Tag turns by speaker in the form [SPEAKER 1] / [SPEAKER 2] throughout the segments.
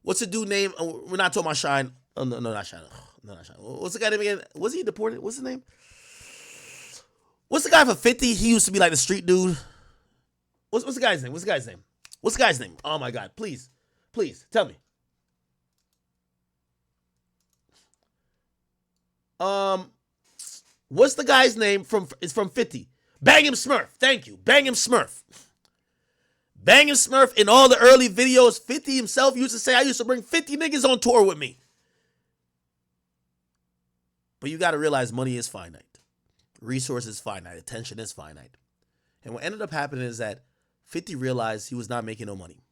[SPEAKER 1] What's the dude name? We're not talking about Shine. Oh, no, not Shine. No, not Shine. What's the guy name again? Was he deported? What's his name? What's the guy for 50? He used to be like the street dude. What's the guy's name? What's the guy's name? What's the guy's name? Oh my God! Please, tell me. What's the guy's name from? It's from 50. Bang him Smurf. Thank you. Bang him Smurf. Bang him Smurf in all the early videos. 50 himself used to say, I used to bring 50 niggas on tour with me. But you got to realize money is finite. Resources finite. Attention is finite. And what ended up happening is that 50 realized he was not making no money.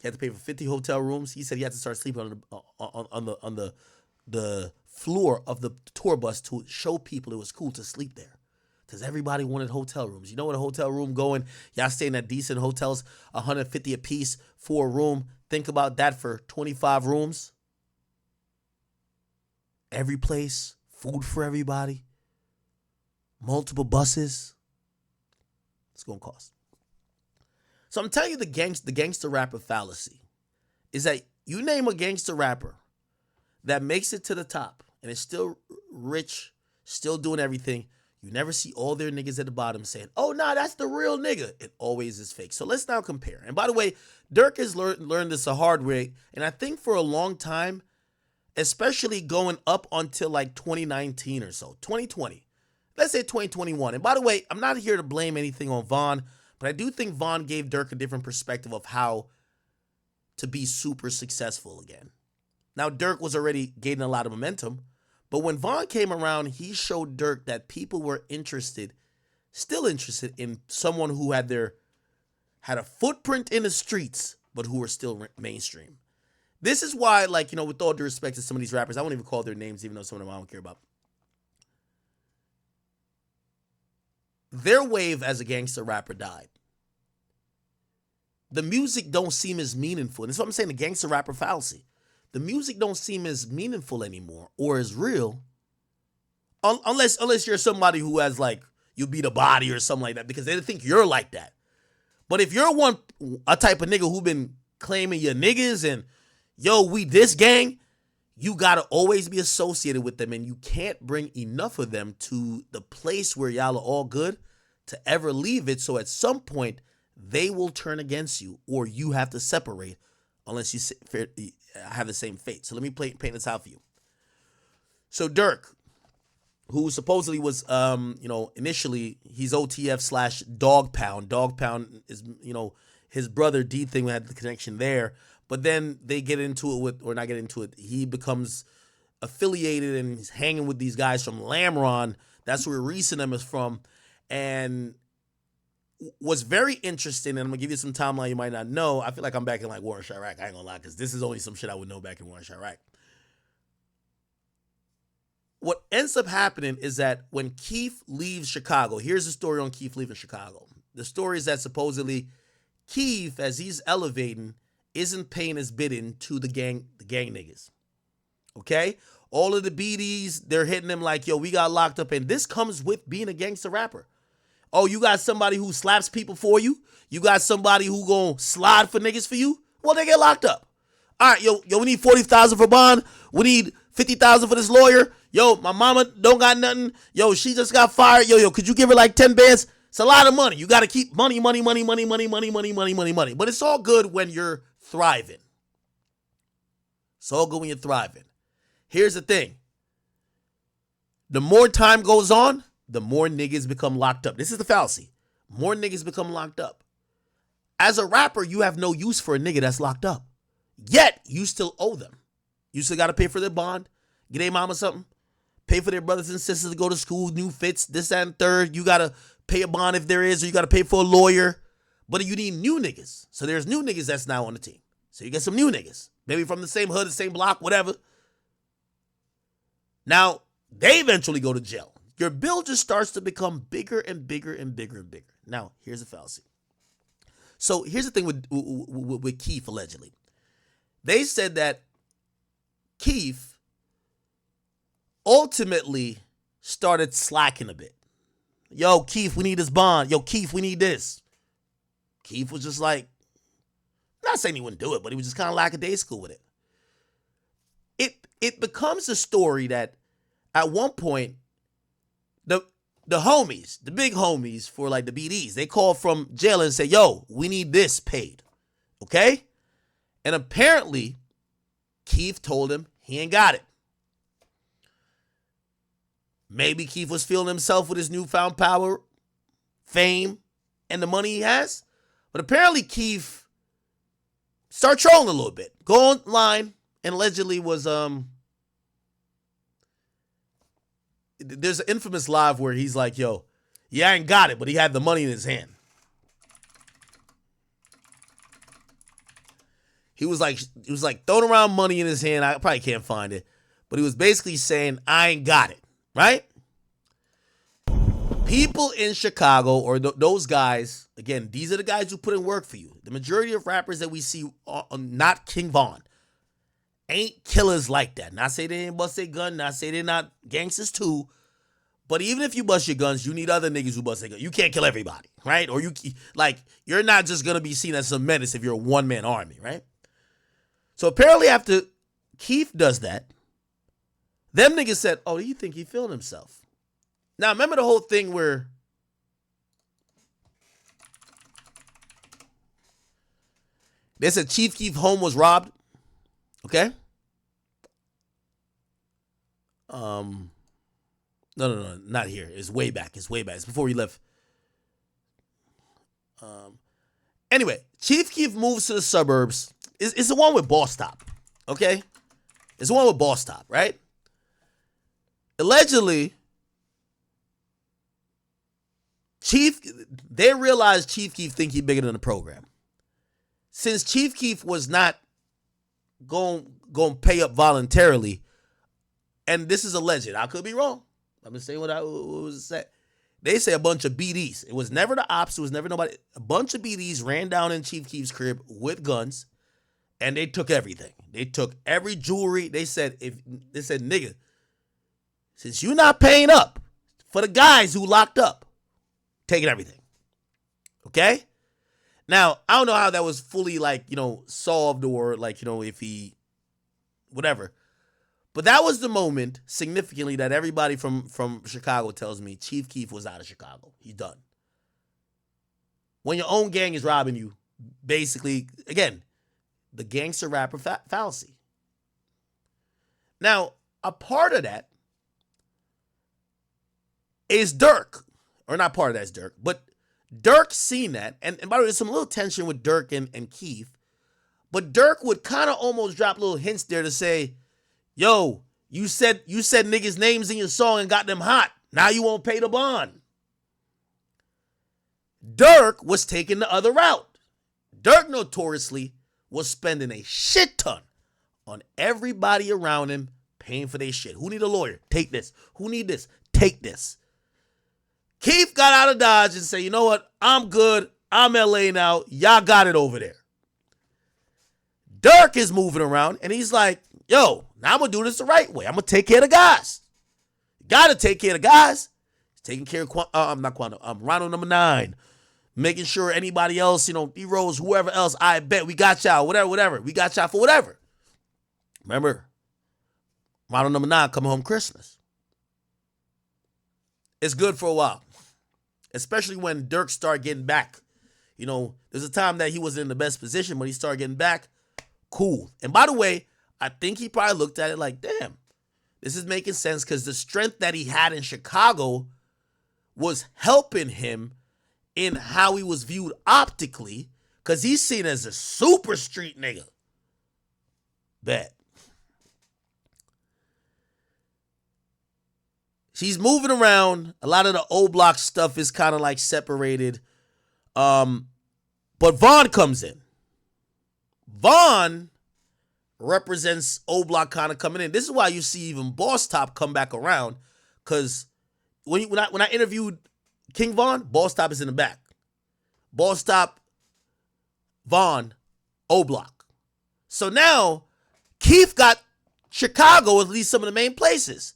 [SPEAKER 1] He had to pay for 50 hotel rooms. He said he had to start sleeping on the floor of the tour bus to show people it was cool to sleep there. Because everybody wanted hotel rooms. You know what a hotel room going? Y'all staying at decent hotels, $150 a piece for a room. Think about that for 25 rooms. Every place, food for everybody, multiple buses. It's going to cost. So I'm telling you the gangster rapper fallacy is that you name a gangster rapper that makes it to the top and is still rich, still doing everything. You never see all their niggas at the bottom saying, oh, nah, that's the real nigga. It always is fake. So let's now compare. And by the way, Durk has learned this a hard way. And I think for a long time, especially going up until like 2019 or so, 2020, let's say 2021. And by the way, I'm not here to blame anything on Von, but I do think Von gave Durk a different perspective of how to be super successful again. Now, Durk was already gaining a lot of momentum. But when Von came around, he showed Durk that people were still interested in someone who had a footprint in the streets, but who were still mainstream. This is why, like, you know, with all due respect to some of these rappers, I won't even call their names, even though some of them I don't care about. Their wave as a gangster rapper died. The music don't seem as meaningful. And that's what I'm saying, the gangster rapper fallacy. The music don't seem as meaningful anymore or as real unless you're somebody who has like, you beat a body or something like that because they think you're like that. But if you're a type of nigga who been claiming your niggas and, yo, we this gang, you got to always be associated with them and you can't bring enough of them to the place where y'all are all good to ever leave it. So at some point, they will turn against you or you have to separate unless you have the same fate. So let me paint this out for you. So Durk, who supposedly was, initially he's OTF / Dog Pound. Dog Pound is, his brother D thing had the connection there. But then they get into it or not get into it. He becomes affiliated and he's hanging with these guys from Lamron. That's where Reese and them is from. And what's very interesting, and I'm going to give you some timeline you might not know. I feel like I'm back in like War in Chirac. I ain't going to lie, because this is only some shit I would know back in War in Chirac. What ends up happening is that when Keef leaves Chicago, here's the story on Keef leaving Chicago. The story is that supposedly Keef, as he's elevating, isn't paying his bidding to the gang niggas. Okay? All of the BDs, they're hitting him like, yo, we got locked up. And this comes with being a gangster rapper. Oh, you got somebody who slaps people for you? You got somebody who gonna slide for niggas for you? Well, they get locked up. All right, yo, we need $40,000 for bond. We need $50,000 for this lawyer. Yo, my mama don't got nothing. Yo, she just got fired. Yo, could you give her like 10 bands? It's a lot of money. You got to keep money. But it's all good when you're thriving. It's all good when you're thriving. Here's the thing. The more time goes on, the more niggas become locked up. This is the fallacy. More niggas become locked up. As a rapper, you have no use for a nigga that's locked up. Yet, you still owe them. You still got to pay for their bond, get their mama something, pay for their brothers and sisters to go to school, new fits, this, that, and third. You got to pay a bond if there is, or you got to pay for a lawyer. But you need new niggas. So there's new niggas that's now on the team. So you get some new niggas. Maybe from the same hood, the same block, whatever. Now, they eventually go to jail. Your bill just starts to become bigger and bigger and bigger and bigger. Now, here's the fallacy. So here's the thing with Keef, allegedly. They said that Keef ultimately started slacking a bit. Yo, Keef, we need this bond. Yo, Keef, we need this. Keef was just like, not saying he wouldn't do it, but he was just kind of lackadaisical with it. It becomes a story that at one point, the homies, the big homies for like the BDs, they call from jail and say, yo, we need this paid. Okay? And apparently, Keef told him he ain't got it. Maybe Keef was feeling himself with his newfound power, fame, and the money he has. But apparently Keef started trolling a little bit. Go online and allegedly was there's an infamous live where he's like, yo, yeah, I ain't got it, but he had the money in his hand. He was like throwing around money in his hand. I probably can't find it. But he was basically saying, I ain't got it, right? People in Chicago, or those guys, again, these are the guys who put in work for you. The majority of rappers that we see, not King Von, ain't killers like that. Not say they ain't bust their gun, not say they're not gangsters too. But even if you bust your guns, you need other niggas who bust their guns. You can't kill everybody, right? Or you're not just going to be seen as a menace if you're a one-man army, right? So apparently after Keef does that, them niggas said, oh, do you think he feeling himself? Now, remember the whole thing where they said Chief Keef home was robbed? Okay? No, not here. It's way back. It's before he left. Anyway, Chief Keef moves to the suburbs. It's the one with Boss Top, okay? It's the one with Boss Top, right? Allegedly, they realized Chief Keef think he bigger than the program. Since Chief Keef was not going to pay up voluntarily, and this is alleged, I could be wrong. I'm just saying what was said. They say a bunch of BDs. It was never the ops. It was never nobody. A bunch of BDs ran down in Chief Keef's crib with guns, and they took everything. They took every jewelry. They said, nigga, since you're not paying up for the guys who locked up, taking everything. Okay? Now, I don't know how that was fully, solved or, if he, whatever. But that was the moment, significantly, that everybody from Chicago tells me Chief Keef was out of Chicago. He's done. When your own gang is robbing you, basically, again, the gangster rapper fallacy. Now, a part of that is Durk. Or not part of that is Durk, but Durk seen that. And by the way, there's some little tension with Durk and Keef. But Durk would kind of almost drop little hints there to say, yo, you said niggas' names in your song and got them hot. Now you won't pay the bond. Durk was taking the other route. Durk notoriously was spending a shit ton on everybody around him paying for their shit. Who need a lawyer? Take this. Who need this? Take this. Keef got out of Dodge and said, you know what? I'm good. I'm LA now. Y'all got it over there. Durk is moving around and he's like, yo, now I'm going to do this the right way. I'm going to take care of the guys. Got to take care of the guys. He's taking care of Ronald number 9. Making sure anybody else, D-Rose, whoever else, I bet we got y'all, whatever. We got y'all for whatever. Remember, Ronald number 9 coming home Christmas. It's good for a while. Especially when Durk started getting back. There's a time that he wasn't in the best position, but he started getting back. Cool. And by the way, I think he probably looked at it like, damn, this is making sense because the strength that he had in Chicago was helping him in how he was viewed optically because he's seen as a super street nigga. Bet. She's moving around. A lot of the old block stuff is kind of like separated. But Vaughn comes in. Vaughn represents old block kind of coming in. This is why you see even Boss Top come back around. Because when I interviewed King Von, Boss Top is in the back. Boss Top, Vaughn, O Block. So now, Keef got Chicago, at least some of the main places.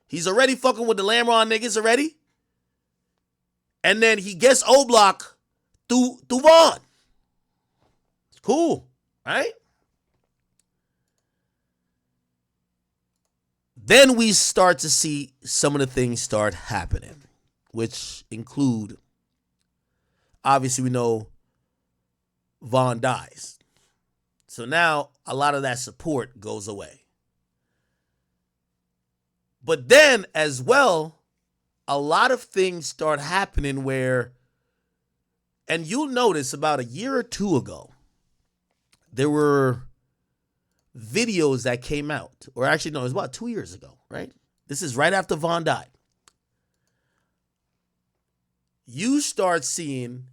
[SPEAKER 1] He's already fucking with the Lamron niggas already. And then he gets O Block through Vaughn. It's Cool, right? Then we start to see some of the things start happening, which include, obviously we know Von dies. So now a lot of that support goes away. But then as well, a lot of things start happening where, and you'll notice about a year or two ago, there were videos that came out, or actually no, it was about 2 years ago, right? This is right after Von died. You start seeing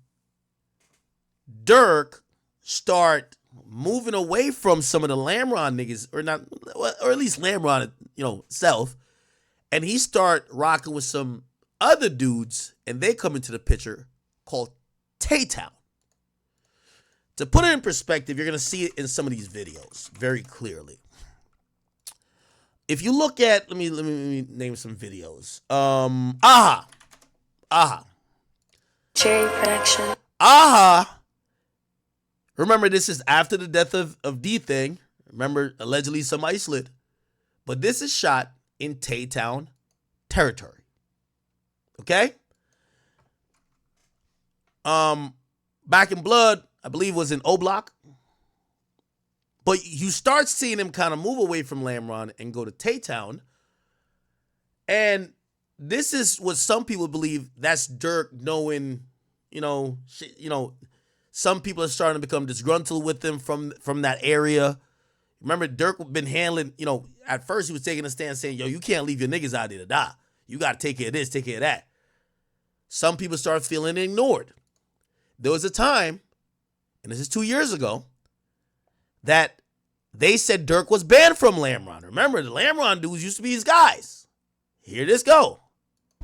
[SPEAKER 1] Durk start moving away from some of the Lamron niggas, or not, or at least Lamron, self, and he start rocking with some other dudes, and they come into the picture called Tay-Town. To put it in perspective, you're going to see it in some of these videos very clearly. If you look at, let me name some videos. Aha.
[SPEAKER 2] Cherry production.
[SPEAKER 1] Aha. Remember, this is after the death of D-Thing. Remember, allegedly somebody slid. But this is shot in Tay-Town territory. Okay? Back in Blood, I believe, was in O-Block. But you start seeing him kind of move away from Lamron and go to Tay-Town. And this is what some people believe that's Durk knowing, some people are starting to become disgruntled with him from that area. Remember, Durk been handling, at first he was taking a stand saying, yo, you can't leave your niggas out there to die. You got to take care of this, take care of that. Some people start feeling ignored. There was a time, and this is 2 years ago, that they said Durk was banned from Lamron. Remember, the Lamron dudes used to be his guys. Here this go.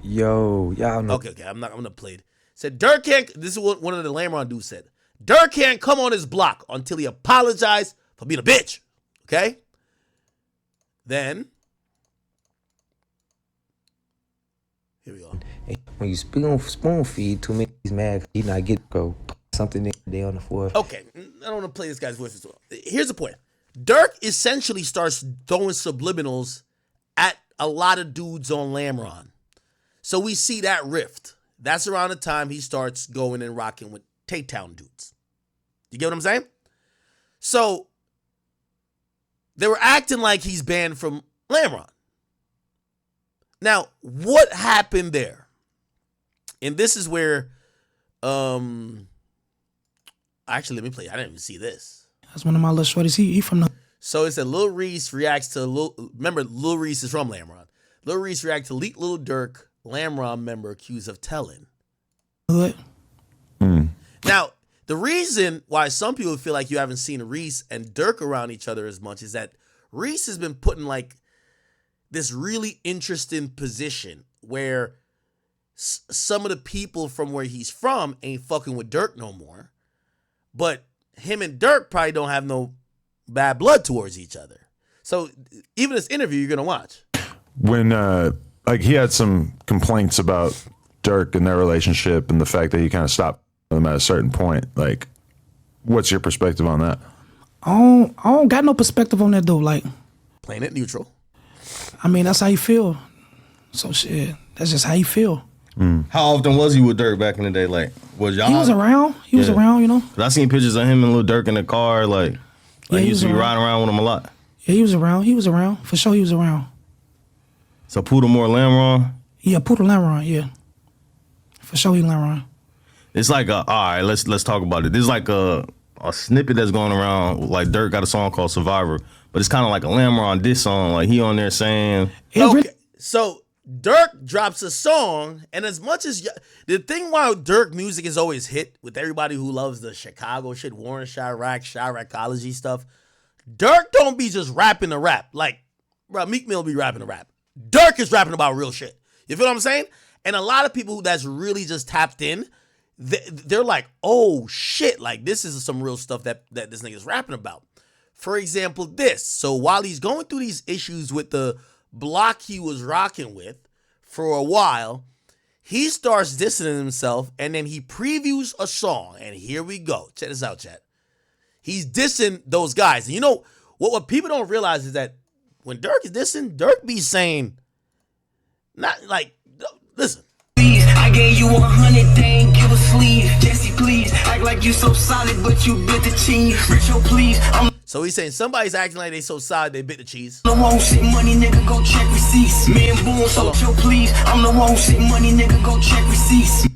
[SPEAKER 3] Yo, y'all know.
[SPEAKER 1] Okay, I'm gonna play it. Said Durk can't, this is what one of the Lamron dudes said. Durk can't come on his block until he apologized for being a bitch. Okay? Then, here we go.
[SPEAKER 3] When you spoon feed too many, he's mad. He not get go something they on the floor.
[SPEAKER 1] Okay, I don't want to play this guy's voice as well. Here's the point. Durk essentially starts throwing subliminals at a lot of dudes on Lamron. So we see that rift. That's around the time he starts going and rocking with Tay-Town dudes. You get what I'm saying? So they were acting like he's banned from Lamron. Now, what happened there? And this is where, actually, let me play. I didn't even see this.
[SPEAKER 4] That's one of my little shorties. He from the.
[SPEAKER 1] So it said Lil Reese reacts to remember Lil Reese is from Lamron. Lil Reese reacts to leaked Lil Durk Lamron member accused of telling.
[SPEAKER 4] Hood.
[SPEAKER 1] Now, the reason why some people feel like you haven't seen Reese and Durk around each other as much is that Reese has been put in like this really interesting position where some of the people from where he's from ain't fucking with Durk no more. But him and Durk probably don't have no bad blood towards each other. So even this interview you're going to watch.
[SPEAKER 5] When, he had some complaints about Durk and their relationship and the fact that he kind of stopped them at a certain point. Like, what's your perspective on that?
[SPEAKER 4] I don't got no perspective on that though. Like,
[SPEAKER 1] Playing it neutral.
[SPEAKER 4] I mean, that's how you feel. So shit, that's just how you feel.
[SPEAKER 6] How often was he with Durk back in the day? Like, was y'all?
[SPEAKER 4] He was around. He was around,
[SPEAKER 6] 'Cause I seen pictures of him and Lil Durk in the car. Like
[SPEAKER 4] Yeah,
[SPEAKER 6] he
[SPEAKER 4] he
[SPEAKER 6] used to be
[SPEAKER 4] was
[SPEAKER 6] riding around with him a lot.
[SPEAKER 4] Yeah, he was around. He was around. For sure, he was around.
[SPEAKER 6] So Poodlemore Lamron.
[SPEAKER 4] Yeah, Poodle Lamron, yeah. For sure, he Lamron.
[SPEAKER 6] It's like all right, let's talk about it. There's like a snippet that's going around. Like Durk got a song called Survivor, but it's kind of like a Lamron diss song. Like he on there saying,
[SPEAKER 1] Okay, so Durk drops a song, and as much as the thing why Durk music is always hit with everybody who loves the Chicago shit, Warren Chiracology stuff, Durk don't be just rapping to rap. Like, bro, Meek Mill be rapping to rap. Durk is rapping about real shit. You feel what I'm saying? And a lot of people that's really just tapped in, they're like, oh shit, like this is some real stuff that this nigga's rapping about. For example, this. So while he's going through these issues with the block he was rocking with for a while, he starts distancing himself and then he previews a song. And here we go. Check this out, chat. He's dissing those guys. And you know what people don't realize is that when Durk is dissing, Durk be saying, not like, listen.
[SPEAKER 2] I gave you 100, they ain't give a sleeve. Jesse, please, act like you so solid, but you bit the cheese. Richo, please, I'm
[SPEAKER 1] So he's saying somebody's acting like they so solid they bit the cheese.
[SPEAKER 2] the one who shit money, nigga, go check receipts. Me and Boone, so chill, please. I'm the one who shit money, nigga, go check receipts.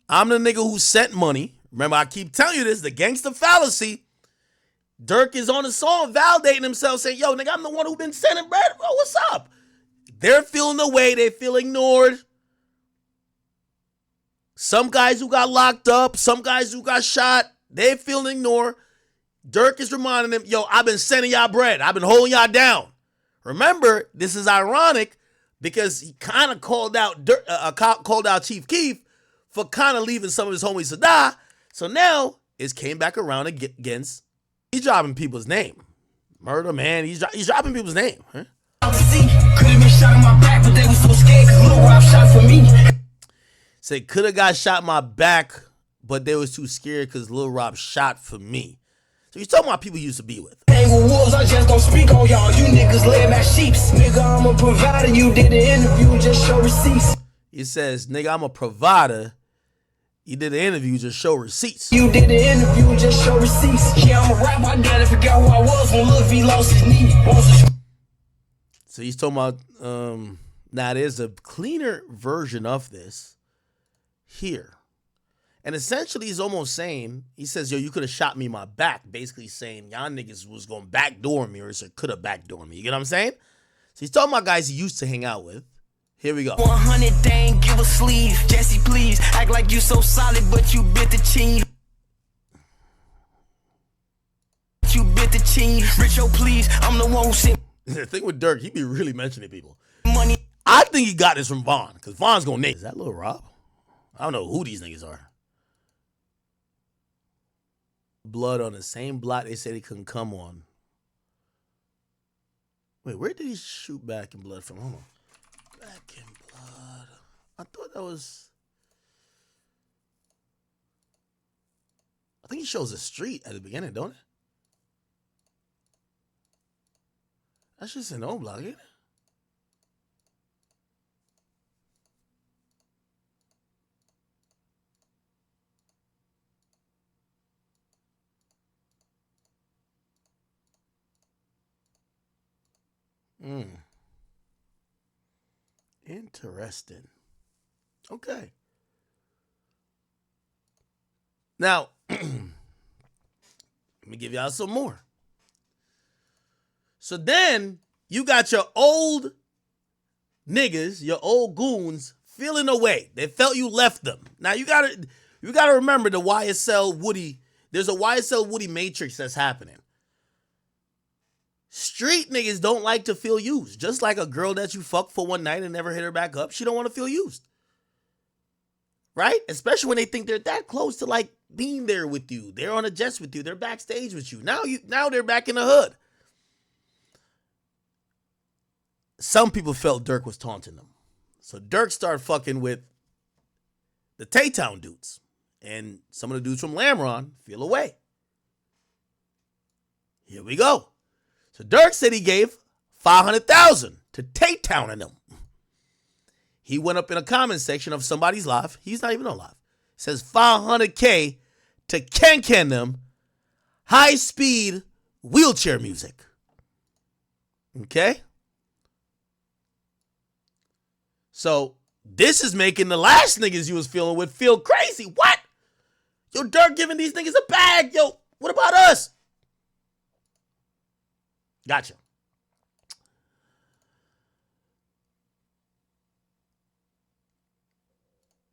[SPEAKER 1] I'm the nigga who sent money. Remember, I keep telling you this, the gangster fallacy. Durk is on the song validating himself, saying, yo, nigga, I'm the one who been sending bread. Bro, what's up? They're feeling the way. They feel ignored. Some guys who got locked up, some guys who got shot, they feel ignored. Durk is reminding them, yo, I've been sending y'all bread. I've been holding y'all down. Remember, this is ironic because he kind of called out Chief Keef for kind of leaving some of his homies to die. So now it's came back around against, he's dropping people's name. Murder, man, he's dropping people's name. Huh?
[SPEAKER 2] Could have been shot in my back, but they was so scared because Lil Rob shot for me.
[SPEAKER 1] Say, could have got shot in my back, but they was too scared because Lil Rob shot for me. So he's talking about people he used to be with.
[SPEAKER 2] Hang with wolves, I just don't speak on y'all. You niggas laying my sheeps. Nigga, I'm a provider. You did an interview, just show receipts.
[SPEAKER 1] He says, nigga, I'm a provider. You did an interview, just show receipts.
[SPEAKER 2] You did an interview, just show receipts. Yeah, I'm a rap, my daddy forgot who I was when Lil V lost his knee.
[SPEAKER 1] So he's talking about, now there's a cleaner version of this here. And essentially he's almost saying, he says, yo, you could have shot me in my back. Basically saying, y'all niggas was going to backdoor me or could have backdoor me. You get what I'm saying? So he's talking about guys he used to hang out with. Here we go.
[SPEAKER 2] 100, they ain't give a sleeve. Jesse, please, act like you so solid, but you bit the cheese. You bit the cheese. Richo, please, I'm the one who said
[SPEAKER 1] The thing with Durk, he be really mentioning people.
[SPEAKER 2] money.
[SPEAKER 1] I think he got this from Vaughn, because Vaughn's going to name. Is that Lil Rob? I don't know who these niggas are. Blood on the same block they said he couldn't come on. Wait, where did he shoot Back in Blood from? Hold on. Back in Blood. I thought that was... I think he shows a street at the beginning, don't it? That's just an old block, ain't it? Interesting. Okay. Now, let me give y'all some more. So then you got your old niggas, your old goons feeling away. They felt you left them. Now you gotta remember the YSL Woody. There's a YSL Woody matrix that's happening. Street niggas don't like to feel used. Just like a girl that you fuck for one night and never hit her back up, she don't want to feel used. Right? Especially when they think they're that close to like being there with you. They're on a jet with you. They're backstage with you. Now they're back in the hood. Some people felt Durk was taunting them. So Durk started fucking with the Tay-Town dudes. And some of the dudes from Lamron feel away. Here we go. So Durk said he gave $500,000 to Tay-Town and them. He went up in a comment section of somebody's live. He's not even on live. It says $500K to Ken them high-speed wheelchair music. Okay? So this is making the last niggas you was feeling with feel crazy. What? Yo, Durk giving these niggas a bag. Yo, what about us? Gotcha.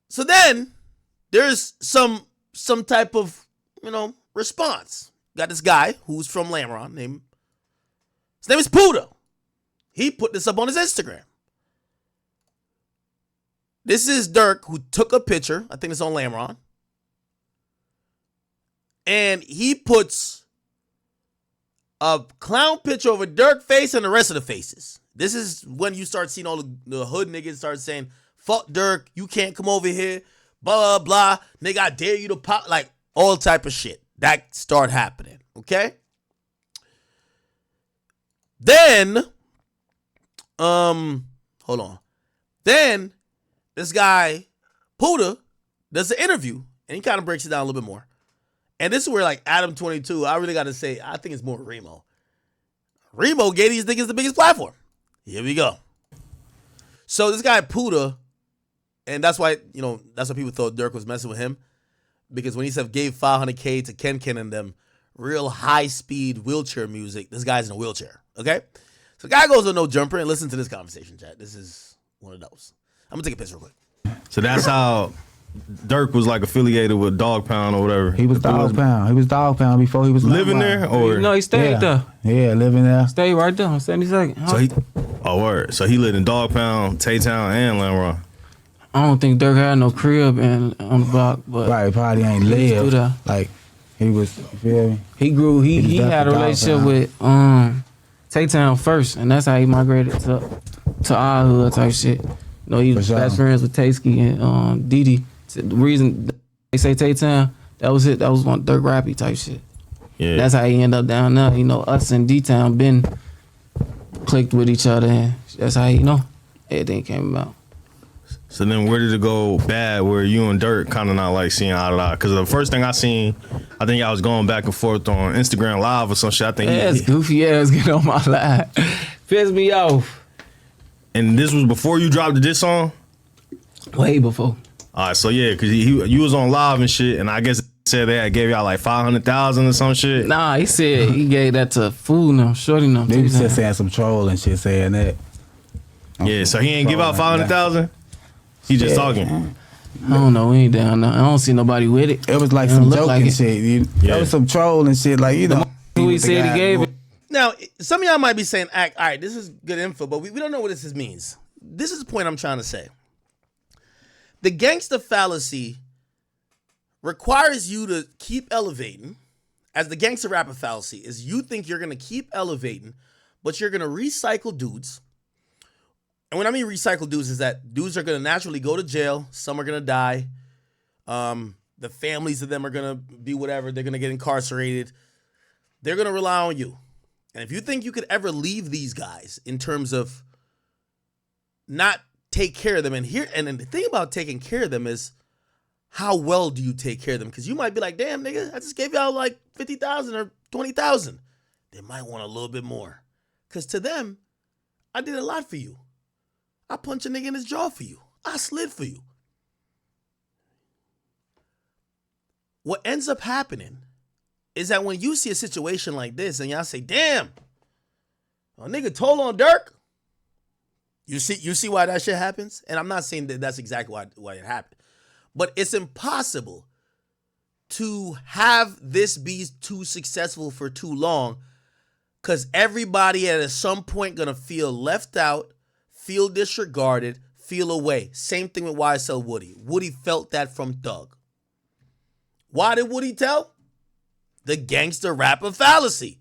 [SPEAKER 1] So then there's some type of, response. Got this guy who's from Lamron his name is Puda. He put this up on his Instagram. This is Durk who took a picture. I think it's on Lamron. And he puts a clown picture of a Durk face and the rest of the faces. This is when you start seeing all the hood niggas start saying, fuck Durk, you can't come over here, blah, blah, blah. Nigga, I dare you to pop, like all type of shit. That start happening. Okay. Then, hold on. Then this guy, Puda, does an interview and he kind of breaks it down a little bit more. And this is where like Adam 22, I really got to say, I think it's more Remo. Remo gave these niggas the biggest platform. Here we go. So this guy Puda, and that's why, that's why people thought Durk was messing with him. Because when he said gave $500K to Ken and them, real high-speed wheelchair music, this guy's in a wheelchair, okay? So the guy goes on No Jumper and listen to this conversation, chat. This is one of those. I'm going to take a piss real quick.
[SPEAKER 6] So that's how Durk was like affiliated with Dog Pound or whatever.
[SPEAKER 3] He was Dog Pound. He was Dog Pound before he was
[SPEAKER 6] living there, or
[SPEAKER 7] No, he stayed there.
[SPEAKER 3] Yeah, living there.
[SPEAKER 7] Stayed right there on 72nd.
[SPEAKER 6] so he. Oh, word. So he lived in Dog Pound, Tay-Town, and Lamron.
[SPEAKER 7] I don't think Durk had no crib on the block, but
[SPEAKER 3] Right, probably ain't
[SPEAKER 7] He was
[SPEAKER 3] lived.
[SPEAKER 7] through there.
[SPEAKER 3] Like he was. You feel me?
[SPEAKER 7] he grew. He
[SPEAKER 3] was
[SPEAKER 7] had a
[SPEAKER 3] definitely
[SPEAKER 7] relationship
[SPEAKER 3] Dog
[SPEAKER 7] with Tay-Town first, and that's how he migrated to our hood type shit. He was
[SPEAKER 3] For sure.
[SPEAKER 7] best friends with Taysky and Didi. The reason they say Tay-Town, that was it. That was one Durk Rappy type shit.
[SPEAKER 6] Yeah.
[SPEAKER 7] That's how he ended up down there. Us and D-Town been clicked with each other, and that's how everything came about.
[SPEAKER 6] So then where did it go bad where you and Durk kind of not like seeing eye to eye? Because the first thing I seen, I think y'all was going back and forth on Instagram Live or some shit. I think
[SPEAKER 7] Ass goofy ass get on my live. Piss me off.
[SPEAKER 6] and this was before you dropped this song?
[SPEAKER 7] Way before.
[SPEAKER 6] All right, so yeah, because you was on live and shit, and I guess it said they had gave y'all like 500,000 or some shit.
[SPEAKER 7] Nah, he said he gave that to fool them, shorty them.
[SPEAKER 3] They was just saying some troll and shit saying that.
[SPEAKER 6] Yeah, so he ain't give out 500,000. He just talking.
[SPEAKER 7] I don't know, we ain't down there. I don't see nobody with it.
[SPEAKER 3] It was like
[SPEAKER 7] It don't
[SPEAKER 3] some
[SPEAKER 7] look
[SPEAKER 3] joking
[SPEAKER 7] like it.
[SPEAKER 3] shit.
[SPEAKER 6] Yeah.
[SPEAKER 3] There was some troll and shit. Like
[SPEAKER 7] Who he said he gave it.
[SPEAKER 1] Now, some of y'all might be saying, all right, this is good info, but we don't know what this means. This is the point I'm trying to say. The gangster fallacy requires you to keep elevating, as the gangster rapper fallacy is you think you're going to keep elevating, but you're going to recycle dudes. And when I mean recycle dudes is that dudes are going to naturally go to jail. Some are going to die. The families of them are going to be whatever. They're going to get incarcerated. They're going to rely on you. And if you think you could ever leave these guys in terms of not take care of them, and then the thing about taking care of them is how well do you take care of them? Because you might be like, damn, nigga, I just gave y'all like 50,000 or 20,000. They might want a little bit more. Because to them, I did a lot for you. I punched a nigga in his jaw for you. I slid for you. What ends up happening is that when you see a situation like this and y'all say, damn, a nigga told on Durk, you see why that shit happens? And I'm not saying that that's exactly why it happened. But it's impossible to have this be too successful for too long because everybody at some point gonna feel left out, feel disregarded, feel away. Same thing with YSL Woody. Woody felt that from Thug. Why did Woody tell? The gangster rapper fallacy.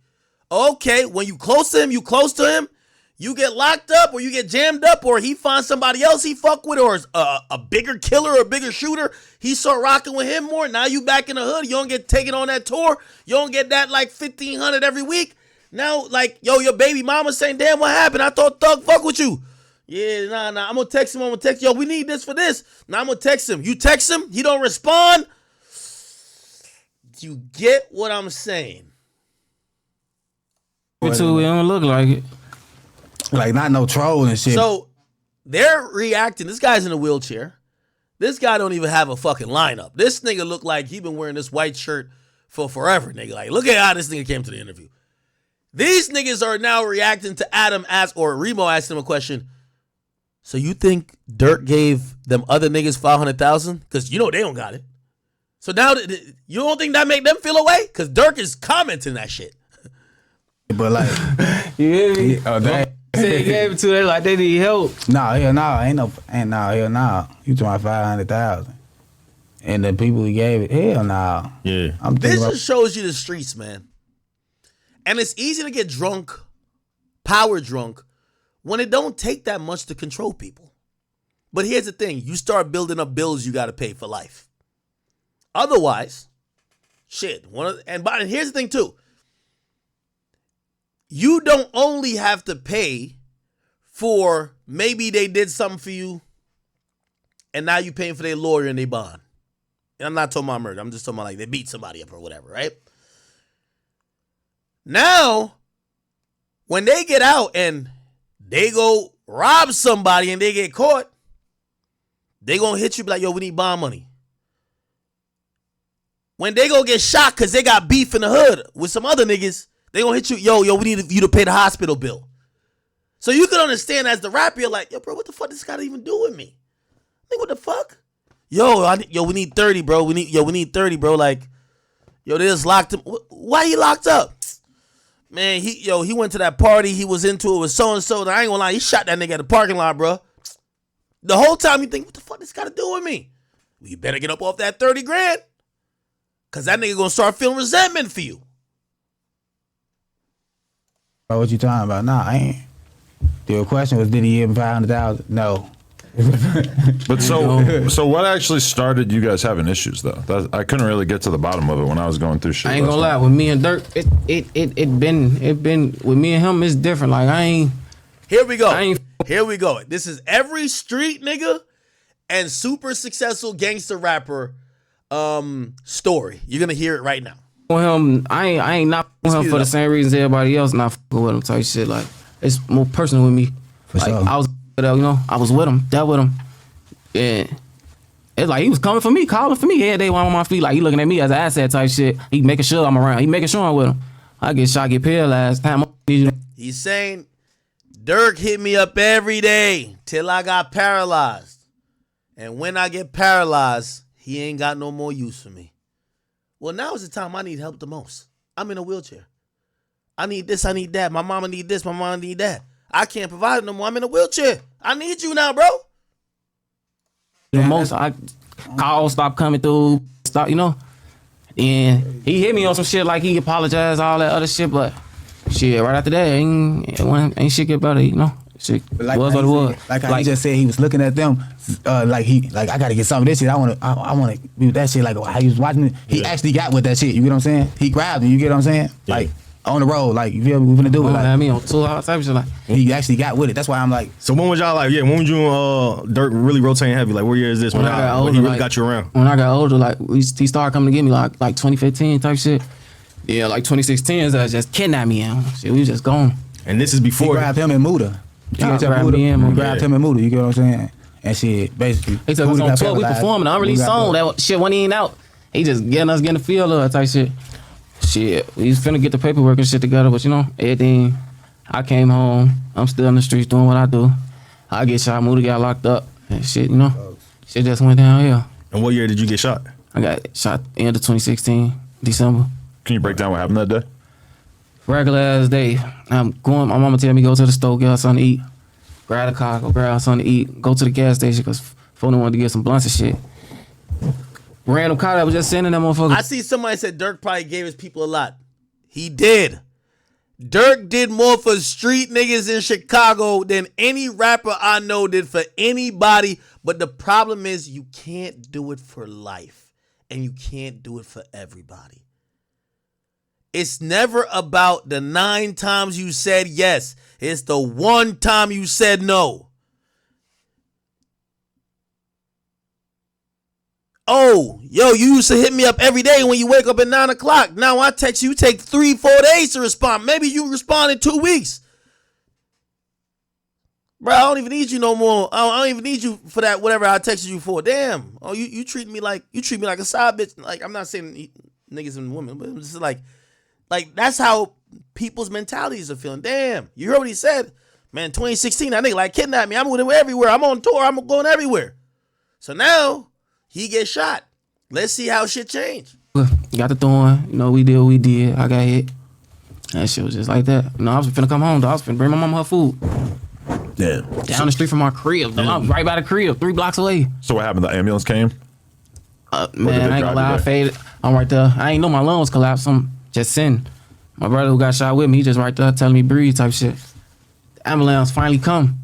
[SPEAKER 1] Okay, when you close to him, you get locked up or you get jammed up or he finds somebody else he fuck with or a bigger killer or a bigger shooter. He start rocking with him more. Now you back in the hood. You don't get taken on that tour. You don't get that like 1,500 every week. Now like, yo, your baby mama saying, damn, what happened? I thought Thug fuck with you. Yeah, nah. I'm going to text him. Yo, we need this for this. Now I'm going to text him. You text him. He don't respond. You get what I'm saying?
[SPEAKER 7] It don't look like it.
[SPEAKER 3] Like not no troll and shit.
[SPEAKER 1] So they're reacting. This guy's in a wheelchair. This guy don't even have a fucking lineup. This nigga look like he been wearing this white shirt for forever, nigga. Like, look at how this nigga came to the interview. These niggas are now reacting to Adam or Remo asked him a question. So you think Durk gave them other niggas 500,000? Because they don't got it. So now you don't think that make them feel away? Because Durk is commenting that shit.
[SPEAKER 3] But like,
[SPEAKER 7] You hear me?
[SPEAKER 3] that.
[SPEAKER 7] Said he gave it to them like they need help.
[SPEAKER 3] Nah, hell no, hell no. You talking about 500,000, and the people he gave it, hell no.
[SPEAKER 6] Yeah.
[SPEAKER 3] I'm
[SPEAKER 1] This
[SPEAKER 3] thinking
[SPEAKER 1] just shows you the streets, man. And it's easy to get drunk, power drunk, when it don't take that much to control people. But here's the thing. You start building up bills you got to pay for life. Otherwise, shit. And here's the thing, too. you don't only have to pay for maybe they did something for you and now you paying for their lawyer and their bond. And I'm not talking about murder. I'm just talking about like they beat somebody up or whatever, right? Now, when they get out and they go rob somebody and they get caught, they gonna hit you like, yo, we need bond money. When they go get shot because they got beef in the hood with some other niggas, they gonna hit you, yo, we need you to pay the hospital bill. So you can understand as the rapper, you're like, yo, bro, what the fuck this got to even do with me? Like, what the fuck? Yo, we need 30, bro. We need 30, bro. Like, yo, they just locked him. Why he locked up? Man, he went to that party. He was into it with so-and-so. I ain't gonna lie, he shot that nigga at the parking lot, bro. The whole time you think, what the fuck this got to do with me? Well, you better get up off that 30 grand. Because that nigga gonna start feeling resentment for you.
[SPEAKER 3] Bro, what you talking about? Nah, I ain't. The question was, did he give him 500,000? No.
[SPEAKER 5] But so what actually started you guys having issues though? I couldn't really get to the bottom of it when I was going through shit.
[SPEAKER 7] I ain't gonna lie, with me and Durk, it been with me and him, it's different. Like
[SPEAKER 1] Here we go. This is every street nigga and super successful gangster rapper story. You're gonna hear it right now.
[SPEAKER 7] with him, I ain't not with him for the same reasons everybody else not fucking with him type shit. Like, it's more personal with me. Like,
[SPEAKER 3] sure.
[SPEAKER 7] I was, I was with him, dealt with him. And it's like he was coming for me, calling for me every day when I'm on my feet. Like, he looking at me as an asset type shit. He making sure I'm around. He making sure I'm with him. I get shot, get paralyzed.
[SPEAKER 1] He's saying, Durk hit me up every day till I got paralyzed. And when I get paralyzed, he ain't got no more use for me. Well, now is the time I need help the most. I'm in a wheelchair. I need this, I need that. My mama need this, my mama need that. I can't provide it no more. I'm in a wheelchair. I need you now, bro.
[SPEAKER 7] The most I calls stop coming through, stop, And he hit me on some shit like he apologized, all that other shit, but shit, right after that, ain't shit get better, Shit
[SPEAKER 3] like
[SPEAKER 7] was what it was.
[SPEAKER 3] Like how he just said he was looking at them, I gotta get some of this shit. I wanna be with that shit. Like how he was watching it, he actually got with that shit. You get what I'm saying? He grabbed it. You get what I'm saying? Yeah. Like on the road, like you feel me? We finna do it. Like
[SPEAKER 7] me on tour, all type of shit. Like
[SPEAKER 3] he actually got with it. That's why I'm like.
[SPEAKER 6] So when was y'all like? Yeah, when was you Durk really rotating heavy? Like what year is this? When
[SPEAKER 7] I got older,
[SPEAKER 6] he really got you around?
[SPEAKER 7] When I got older, like he started coming to get me like 2015 type shit. Yeah, like 2016 is just kidnapped me and shit. We was just gone.
[SPEAKER 6] And this is before
[SPEAKER 3] he grabbed him and Muda.
[SPEAKER 7] Grabbed him
[SPEAKER 3] and Muda. You get what I'm saying? And shit, basically.
[SPEAKER 7] He took us on tour. We performing. I unreleased song. That shit wasn't even out. He just getting the feel of it type shit. Shit, we was finna get the paperwork and shit together, but everything. I came home. I'm still in the streets doing what I do. I get shot. Muda got locked up and shit. Shit just went downhill. And
[SPEAKER 6] what year did you get shot?
[SPEAKER 7] I got shot end of 2016, December.
[SPEAKER 5] Can you break down what happened that day?
[SPEAKER 7] Regular ass day. I'm going. My mama tell me go to the store, get her something to eat. Grab a car, go grab her something to eat. Go to the gas station because phone wanted to get some blunts and shit. Random car that was just sending that motherfucker.
[SPEAKER 1] I see somebody said Durk probably gave his people a lot. He did. Durk did more for street niggas in Chicago than any rapper I know did for anybody. But the problem is you can't do it for life. And you can't do it for everybody. It's never about the 9 times you said yes. It's the 1 time you said no. Oh, yo, you used to hit me up every day when you wake up at 9 o'clock. Now I text you, take 3-4 days to respond. Maybe you respond in 2 weeks. Bro, I don't even need you no more. I don't even need you for that, whatever I texted you for. Damn. Oh, you treat me like a side bitch. Like, I'm not saying niggas and women, but it's just like that's how people's mentalities are feeling. Damn, you heard what he said? Man, 2016, that nigga like kidnapped me. I'm with him everywhere. I'm on tour. I'm going everywhere. So now he gets shot. Let's see how shit change.
[SPEAKER 7] Got the thorn. We did what we did. I got hit. That shit was just like that. I was finna come home, though. I was finna bring my mama her food.
[SPEAKER 5] Yeah.
[SPEAKER 7] Down the street from our crib. I'm right by the crib, 3 blocks away.
[SPEAKER 5] So what happened? The ambulance came?
[SPEAKER 7] Man, I ain't gonna lie. I faded. I'm right there. I ain't know my lungs collapsed. I'm just sitting. My brother who got shot with me, he just right there telling me breathe type shit. The ambulance finally come.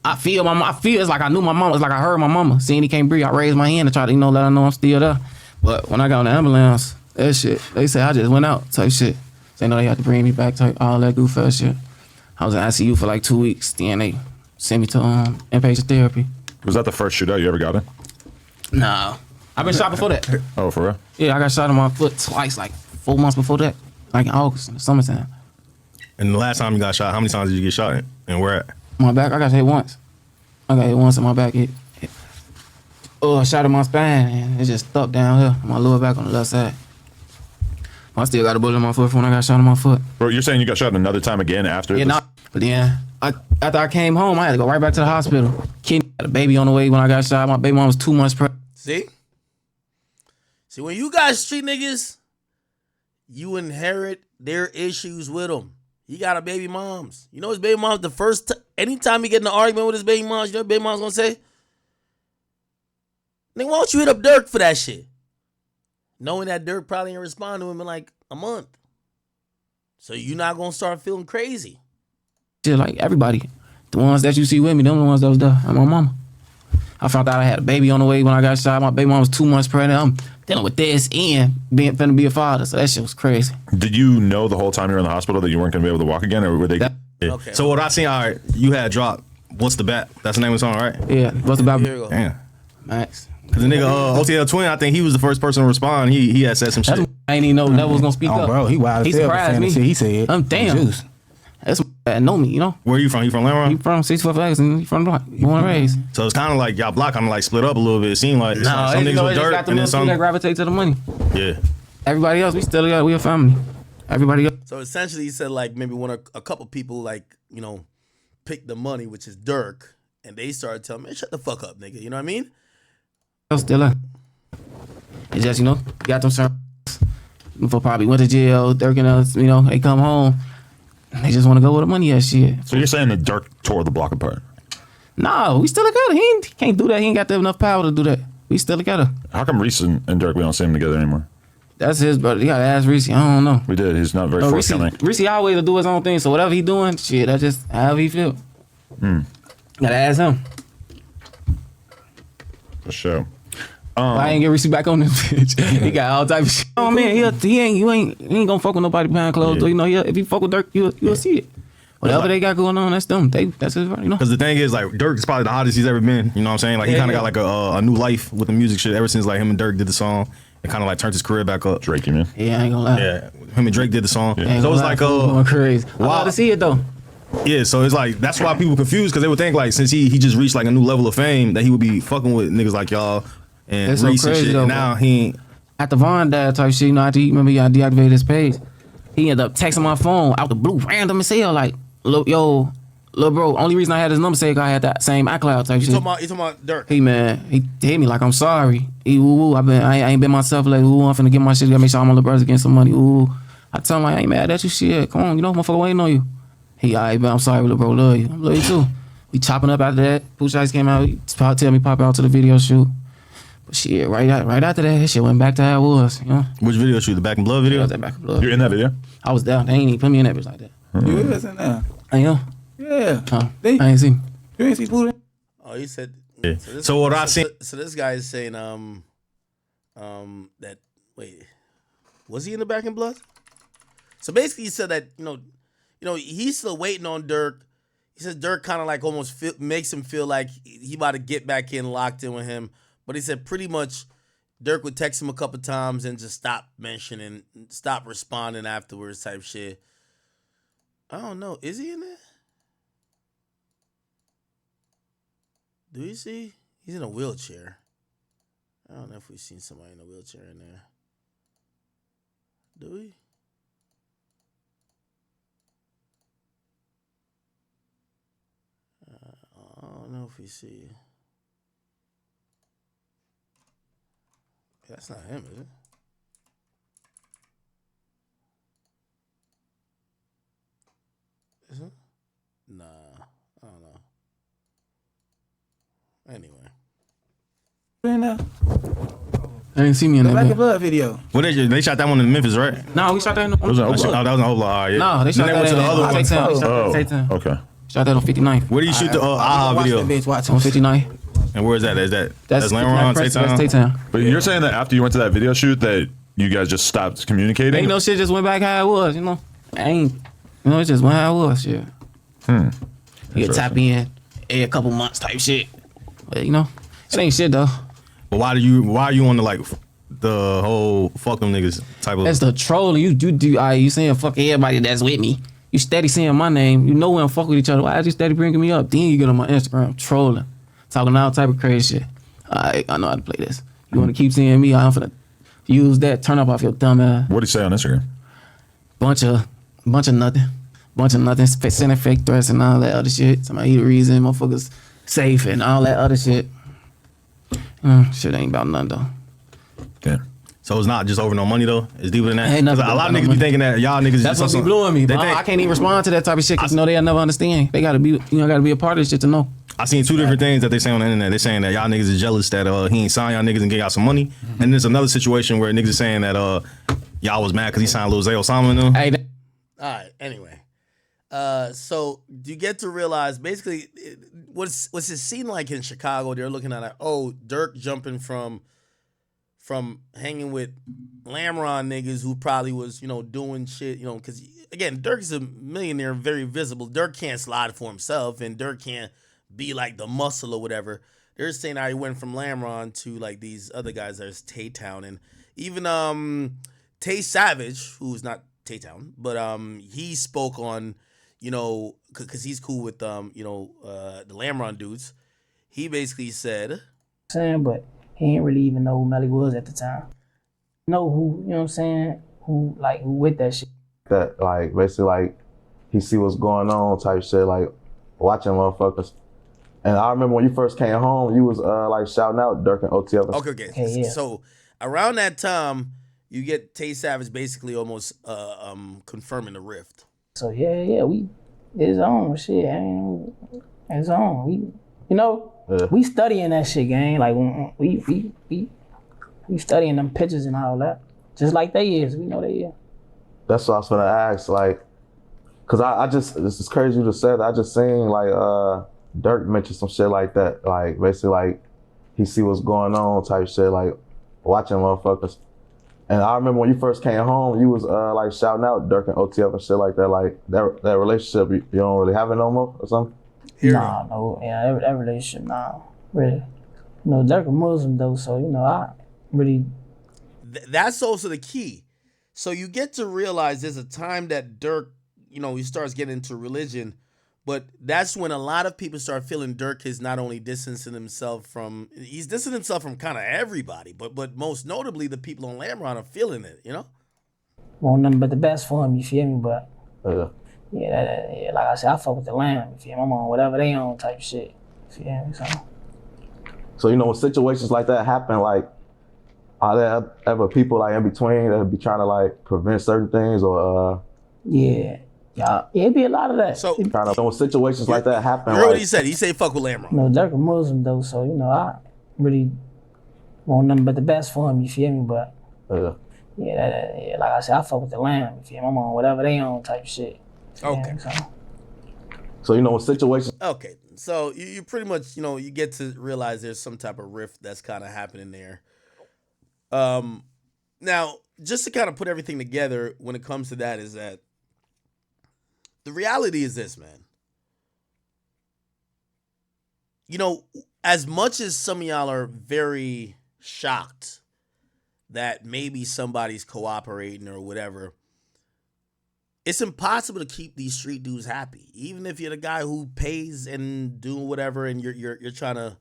[SPEAKER 7] I feel it's like I knew my mama. It's like I heard my mama. Seeing he can't breathe, I raised my hand to try to, let her know I'm still there. But when I got on the ambulance, that shit, they say I just went out type shit. They know they had to bring me back to all that goof ass shit. I was in ICU for like 2 weeks. Then they sent me to inpatient therapy.
[SPEAKER 5] Was that the first shootout you ever got in?
[SPEAKER 7] Nah. I've been shot before that.
[SPEAKER 5] Oh, for real?
[SPEAKER 7] Yeah, I got shot in my foot twice, like 4 months before that. Like in August, in the summertime.
[SPEAKER 6] And the last time you got shot, how many times did you get shot in? And where at?
[SPEAKER 7] My back, I got hit once. I got hit once in my back. Shot in my spine, and it just stuck down here, my lower back on the left side. I still got a bullet in my foot from when I got shot in my foot.
[SPEAKER 5] Bro, you're saying you got shot another time again after?
[SPEAKER 7] Yeah,
[SPEAKER 5] this?
[SPEAKER 7] nah. But then, after I came home, I had to go right back to the hospital. Kid had a baby on the way when I got shot. My baby mom was 2 months pregnant.
[SPEAKER 1] See, when you got street niggas, you inherit their issues with them. He got a baby moms. You know his baby moms, anytime he get in an argument with his baby moms, you know what baby mom's gonna say? Nigga, why don't you hit up Durk for that shit? Knowing that Durk probably ain't respond to him in like a month. So you're not gonna start feeling crazy.
[SPEAKER 7] Shit, like everybody. The ones that you see with me, them the ones that was there. And my mama. I found out I had a baby on the way when I got shot. My baby mom was 2 months pregnant. I'm dealing with this and finna be a father. So that shit was crazy.
[SPEAKER 5] Did you know the whole time you were in the hospital that you weren't gonna be able to walk again, or were they?
[SPEAKER 6] Yeah.
[SPEAKER 1] Okay.
[SPEAKER 6] So what I seen, all right, you had dropped What's the Bet? That's the name of the song, right?
[SPEAKER 7] Yeah, what's about
[SPEAKER 1] Here we go.
[SPEAKER 6] Damn.
[SPEAKER 7] Max?
[SPEAKER 6] Cause the nigga OTL Twin, I think he was the first person to respond. He had said some shit.
[SPEAKER 7] That's I ain't even know that was gonna speak
[SPEAKER 3] Oh,
[SPEAKER 7] up.
[SPEAKER 3] bro, he wild
[SPEAKER 7] He
[SPEAKER 3] as hell.
[SPEAKER 7] surprised me.
[SPEAKER 3] Shit he said.
[SPEAKER 7] I'm damn.
[SPEAKER 3] Juice.
[SPEAKER 7] That's that know me, you know.
[SPEAKER 6] Where you from? You from Lamron?
[SPEAKER 7] He from 64 Flags and he from the block. Born and raised.
[SPEAKER 6] So it's kind of like y'all block kind of like split up a little bit. It seemed like some niggas with dirt and then some.
[SPEAKER 7] that gravitate to the money.
[SPEAKER 6] Yeah.
[SPEAKER 7] Everybody else, we still together. We a family. Everybody else.
[SPEAKER 1] So essentially, he said like maybe a couple people like picked the money, which is Durk, and they started telling me, "Shut the fuck up, nigga." You know what I mean?
[SPEAKER 7] Still up. It's just, got them certain for probably went to jail, Durk and us, they come home. They just want to go with the money and shit.
[SPEAKER 5] So you're saying that Durk tore the block apart?
[SPEAKER 7] No, we still together. He can't do that. He ain't got enough power to do that. We still together.
[SPEAKER 5] How come Reese and Durk, we don't see them together anymore?
[SPEAKER 7] That's his brother. You gotta ask Reese. I don't know.
[SPEAKER 5] We did. He's not very forthcoming.
[SPEAKER 7] Reese always do his own thing. So whatever he doing, shit, that's just however he feel. Gotta ask him.
[SPEAKER 5] For sure.
[SPEAKER 7] I ain't get Reese back on this bitch. He got all type of shit. Oh man, he ain't gonna fuck with nobody behind closed door. If he fuck with Durk, you'll see it. Whatever they got going on, that's them. That's his,
[SPEAKER 6] Because the thing is, like, Durk is probably the hottest he's ever been. You know what I'm saying? Like, he kind of got like a new life with the music shit ever since like him and Durk did the song. It kind of like turned his career back up.
[SPEAKER 5] Drake, you mean?
[SPEAKER 7] Yeah, I ain't gonna lie.
[SPEAKER 6] Yeah, him and Drake did the song.
[SPEAKER 7] Ain't
[SPEAKER 6] So
[SPEAKER 7] gonna
[SPEAKER 6] it's
[SPEAKER 7] lie,
[SPEAKER 6] like
[SPEAKER 7] fool going crazy. I love to see it though.
[SPEAKER 6] Yeah, so it's like that's why people confused because they would think like since he just reached like a new level of fame that he would be fucking with niggas like y'all and
[SPEAKER 7] That's so
[SPEAKER 6] Reese and
[SPEAKER 7] crazy
[SPEAKER 6] shit.
[SPEAKER 7] though,
[SPEAKER 6] And now
[SPEAKER 7] bro.
[SPEAKER 6] he ain't.
[SPEAKER 7] After Von died type shit, after he deactivated his page, he ended up texting my phone out the blue, random as hell, like, yo, little bro, only reason I had his number saved, I had that same iCloud type shit.
[SPEAKER 1] You talking about Durk?
[SPEAKER 7] He hit me like, I'm sorry. He I ain't been myself like, I'm finna get my shit, gotta make sure all my little brothers getting some money. I tell him like, I ain't mad at you, shit. Come on, motherfucker waiting on you. He, all right, man, I'm sorry, little bro, love you. I love you too. We chopping up after that. Pooch Ice came out, he tell me pop out to the video shoot. But shit, right after that shit went back to how it was,
[SPEAKER 6] Which video shoot? The Back in Blood video?
[SPEAKER 7] That back in blood.
[SPEAKER 5] You're in that video?
[SPEAKER 7] I was down. They ain't even put me in that bitch like that.
[SPEAKER 3] You was in there.
[SPEAKER 7] I am.
[SPEAKER 3] Yeah.
[SPEAKER 7] I
[SPEAKER 3] They-
[SPEAKER 7] ain't seen.
[SPEAKER 3] You ain't see Buddha?
[SPEAKER 1] Oh, he said.
[SPEAKER 6] Yeah. So what I seen.
[SPEAKER 1] So this guy is saying that was he in the Back in Blood? So basically, he said that he's still waiting on Durk. He says Durk kind of like almost makes him feel like he about to get back in, locked in with him. But he said pretty much Durk would text him a couple times and just stop mentioning, stop responding afterwards type shit. I don't know. Is he in there? Do we see? He's in a wheelchair. I don't know if we've seen somebody in a wheelchair in there. Do we? I don't know if we see. That's not him, is it? Is it? Nah, I don't know. Anyway.
[SPEAKER 3] In there.
[SPEAKER 7] I didn't see me in
[SPEAKER 3] The
[SPEAKER 7] that
[SPEAKER 3] Black and
[SPEAKER 7] bitch.
[SPEAKER 3] Blood video.
[SPEAKER 6] What they shot that one in Memphis, right?
[SPEAKER 7] No, we shot that in
[SPEAKER 5] It was in
[SPEAKER 6] Oh, that was in Oklahoma. Yeah.
[SPEAKER 7] No, they shot
[SPEAKER 6] Then
[SPEAKER 7] that
[SPEAKER 6] went to the
[SPEAKER 7] in
[SPEAKER 6] other one.
[SPEAKER 7] Tay-Town. They shot that
[SPEAKER 5] Oh,
[SPEAKER 7] in Tay-Town.
[SPEAKER 5] okay.
[SPEAKER 7] Shot that on 59th.
[SPEAKER 6] Where do you shoot the AHA
[SPEAKER 3] Watch
[SPEAKER 6] video?
[SPEAKER 3] that bitch, watch
[SPEAKER 7] On
[SPEAKER 3] him.
[SPEAKER 7] 59th.
[SPEAKER 6] And where is that? Is that
[SPEAKER 7] That's
[SPEAKER 6] Lamron,
[SPEAKER 7] That's
[SPEAKER 6] Tay-Town?
[SPEAKER 7] Tay-Town.
[SPEAKER 5] But you're saying that after you went to that video shoot that you guys just stopped communicating?
[SPEAKER 7] Ain't no shit just went back how it was, you know. It just went how it was, shit. You tap in every couple months type shit. But you know, it ain't shit though.
[SPEAKER 6] But why are you on the like the whole fuck them niggas type of?
[SPEAKER 7] That's the trolling. You saying fuck everybody that's with me. You steady saying my name. You know we don't fuck with each other. Why are you steady bringing me up? Then you get on my Instagram trolling, talking all type of crazy shit. I know how to play this. You want to keep seeing me? I'm finna use that. Turn up off your dumb ass.
[SPEAKER 5] What do you say on Instagram?
[SPEAKER 7] Bunch of nothing. Sending fake threats and all that other shit. Somebody the reason motherfuckers safe and all that other shit. Shit ain't about nothing though.
[SPEAKER 5] Okay.
[SPEAKER 6] So it's not just over no money though. It's deeper than that.
[SPEAKER 7] Ain't nothing
[SPEAKER 6] A lot of
[SPEAKER 7] about
[SPEAKER 6] niggas
[SPEAKER 7] no
[SPEAKER 6] be thinking that y'all niggas.
[SPEAKER 7] That's
[SPEAKER 6] just
[SPEAKER 7] what be blowing me. But
[SPEAKER 6] think,
[SPEAKER 7] I can't even respond to that type of shit because they'll never understand. They gotta be, gotta be a part of this shit to know.
[SPEAKER 6] I seen two different things that they say on the internet. They saying that y'all niggas is jealous that he ain't signed y'all niggas and get y'all some money. And there's another situation where niggas is saying that y'all was mad because he signed Lil Zay Osama and them.
[SPEAKER 7] Hey,
[SPEAKER 1] All right. Anyway, so you get to realize basically what's it seem like in Chicago? They're looking at Durk jumping from hanging with Lamron niggas who probably was doing shit because again Durk's a millionaire, very visible. Durk can't slide for himself, and Durk can't be like the muscle or whatever. They're saying how he went from Lamron to like these other guys. There's Tay-Town and even Tay Savage, who's not Tay-Town, but he spoke on because he's cool with the Lamron dudes. He basically said,
[SPEAKER 8] but he didn't really even know who Melly was at the time. Know who, you know what I'm saying? Who with that shit.
[SPEAKER 9] That like basically like he see what's going on type shit, like watching motherfuckers. And I remember when you first came home, you was like shouting out Durk and OTF.
[SPEAKER 1] Okay.
[SPEAKER 8] Yeah.
[SPEAKER 1] So around that time, you get Tay Savage basically almost confirming the rift.
[SPEAKER 8] So yeah, it's on shit. It's on. We studying that shit, gang. Like we studying them pictures and all that. Just like they is. We know they is.
[SPEAKER 9] That's what I was gonna ask, like, cause I just, this is crazy you just said that. I just seen like Durk mention some shit like that. Like basically like he see what's going on type shit, like watching motherfuckers. And I remember when you first came home, you was like shouting out Durk and OTF and shit like that. Like that relationship, you don't really have it no more or something?
[SPEAKER 8] No, yeah, that relationship, nah, really. Durk a Muslim though, so I really.
[SPEAKER 1] That's also the key. So you get to realize there's a time that Durk, he starts getting into religion, but that's when a lot of people start feeling Durk is not only distancing himself from, he's distancing himself from kind of everybody, but most notably the people on Lamron are feeling it,
[SPEAKER 8] Want nothing but the best for him, you feel me? But
[SPEAKER 9] Yeah.
[SPEAKER 8] like I said, I fuck with the Lamb, you feel me? I'm on whatever they on type shit, you feel me?
[SPEAKER 9] So when situations like that happen, like, are there ever people like in between that be trying to like prevent certain things or
[SPEAKER 8] Yeah, it'd be a lot of that.
[SPEAKER 1] So
[SPEAKER 9] when situations like that happen?
[SPEAKER 1] You heard
[SPEAKER 9] like,
[SPEAKER 1] what he said. He said fuck with Lamron.
[SPEAKER 8] Durk a Muslim though, so I really want nothing but the best for him, you feel me? But like I said, I fuck with the Lamb, you feel me? I'm on whatever they on type shit.
[SPEAKER 1] Okay.
[SPEAKER 9] So when situations.
[SPEAKER 1] Okay, so you pretty much you get to realize there's some type of rift that's kind of happening there. Now, just to kind of put everything together when it comes to that is that the reality is this, man. As much as some of y'all are very shocked that maybe somebody's cooperating or whatever, it's impossible to keep these street dudes happy. Even if you're the guy who pays and doing whatever and you're trying to,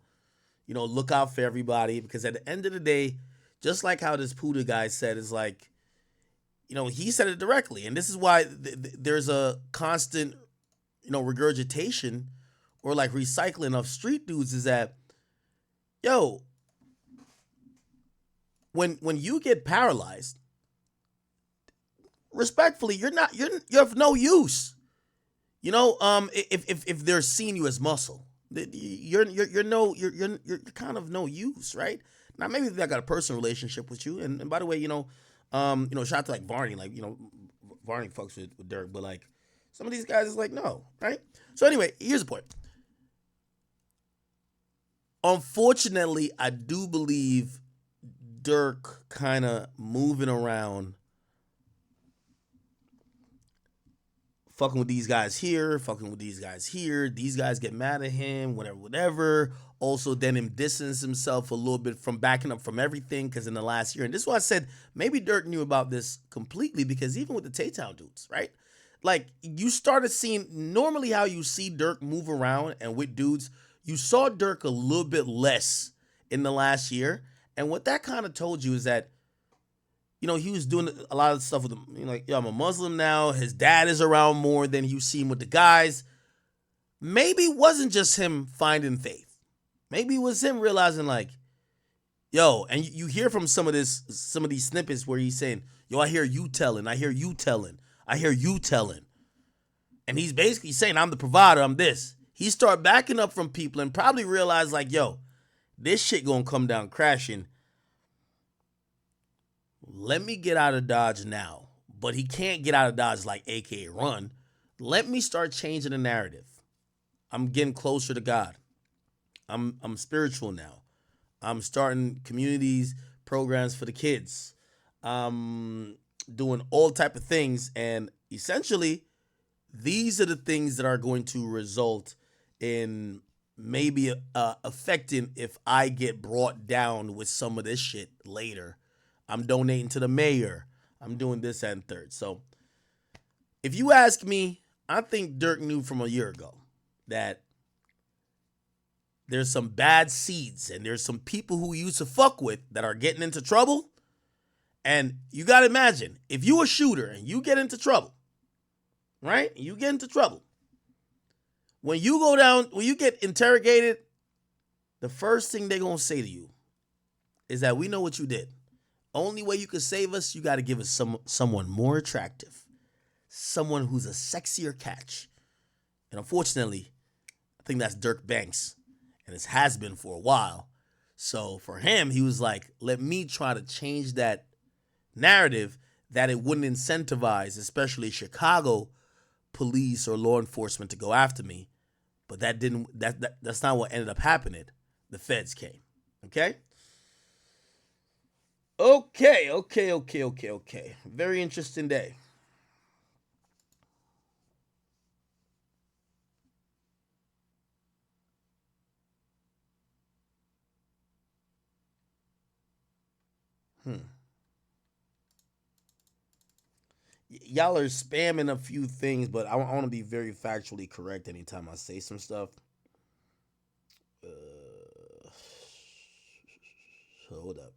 [SPEAKER 1] look out for everybody, because at the end of the day, just like how this Puda guy said, is like, he said it directly. And this is why there's a constant, regurgitation or like recycling of street dudes is that, when you get paralyzed, respectfully, you're of no use. If they're seeing you as muscle, you're kind of no use, right? Now maybe they got a personal relationship with you, and by the way, shout out to like Varney, like Varney fucks with Durk, but like some of these guys is like no, right? So anyway, here's the point. Unfortunately, I do believe Durk kind of moving around, fucking with these guys here, fucking with these guys here. These guys get mad at him, whatever, whatever. Also, then him distance himself a little bit from backing up from everything because in the last year, and this is why I said maybe Durk knew about this completely because even with the Tay-Town dudes, right? Like, you started seeing normally how you see Durk move around and with dudes, you saw Durk a little bit less in the last year. And what that kind of told you is that, you know, he was doing a lot of stuff with them. You know, like, yo, I'm a Muslim now. His dad is around more than you see him with the guys. Maybe it wasn't just him finding faith. Maybe it was him realizing, like, yo, and you hear from some of these snippets where he's saying, yo, I hear you telling, I hear you telling, I hear you telling. And he's basically saying, I'm the provider, I'm this. He start backing up from people and probably realize, like, yo, this shit gonna come down crashing. Let me get out of Dodge now. But he can't get out of Dodge like AKA run. Let me start changing the narrative. I'm getting closer to God. I'm spiritual now. I'm starting communities, programs for the kids. Doing all type of things. And essentially, these are the things that are going to result in maybe affecting if I get brought down with some of this shit later. I'm donating to the mayor. I'm doing this and third. So if you ask me, I think Durk knew from a year ago that there's some bad seeds and there's some people who he used to fuck with that are getting into trouble. And you got to imagine, if you a shooter and you get into trouble, right? You get into trouble. When you go down, when you get interrogated, the first thing they're going to say to you is that we know what you did. Only way you can save us, you got to give us someone more attractive. Someone who's a sexier catch. And unfortunately, I think that's Durk Banks. And it has been for a while. So for him, he was like, let me try to change that narrative that it wouldn't incentivize, especially Chicago police or law enforcement to go after me. But that's not what ended up happening. The feds came. Okay? Okay. Very interesting day. Y'all are spamming a few things, but I want to be very factually correct anytime I say some stuff. Hold up.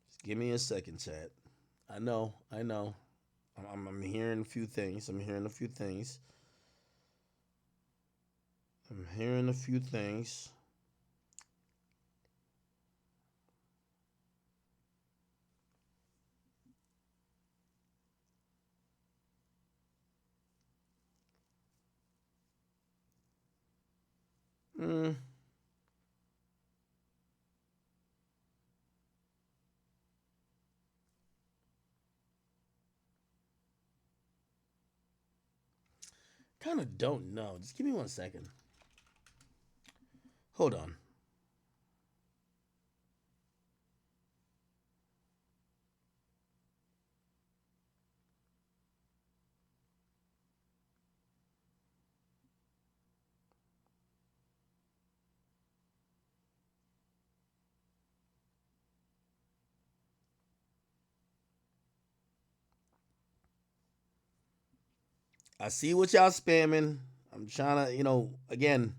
[SPEAKER 1] Just give me a second, chat. I know. I'm hearing a few things. Kind of don't know. Just give me 1 second. Hold on. I see what y'all spamming. I'm trying to, again,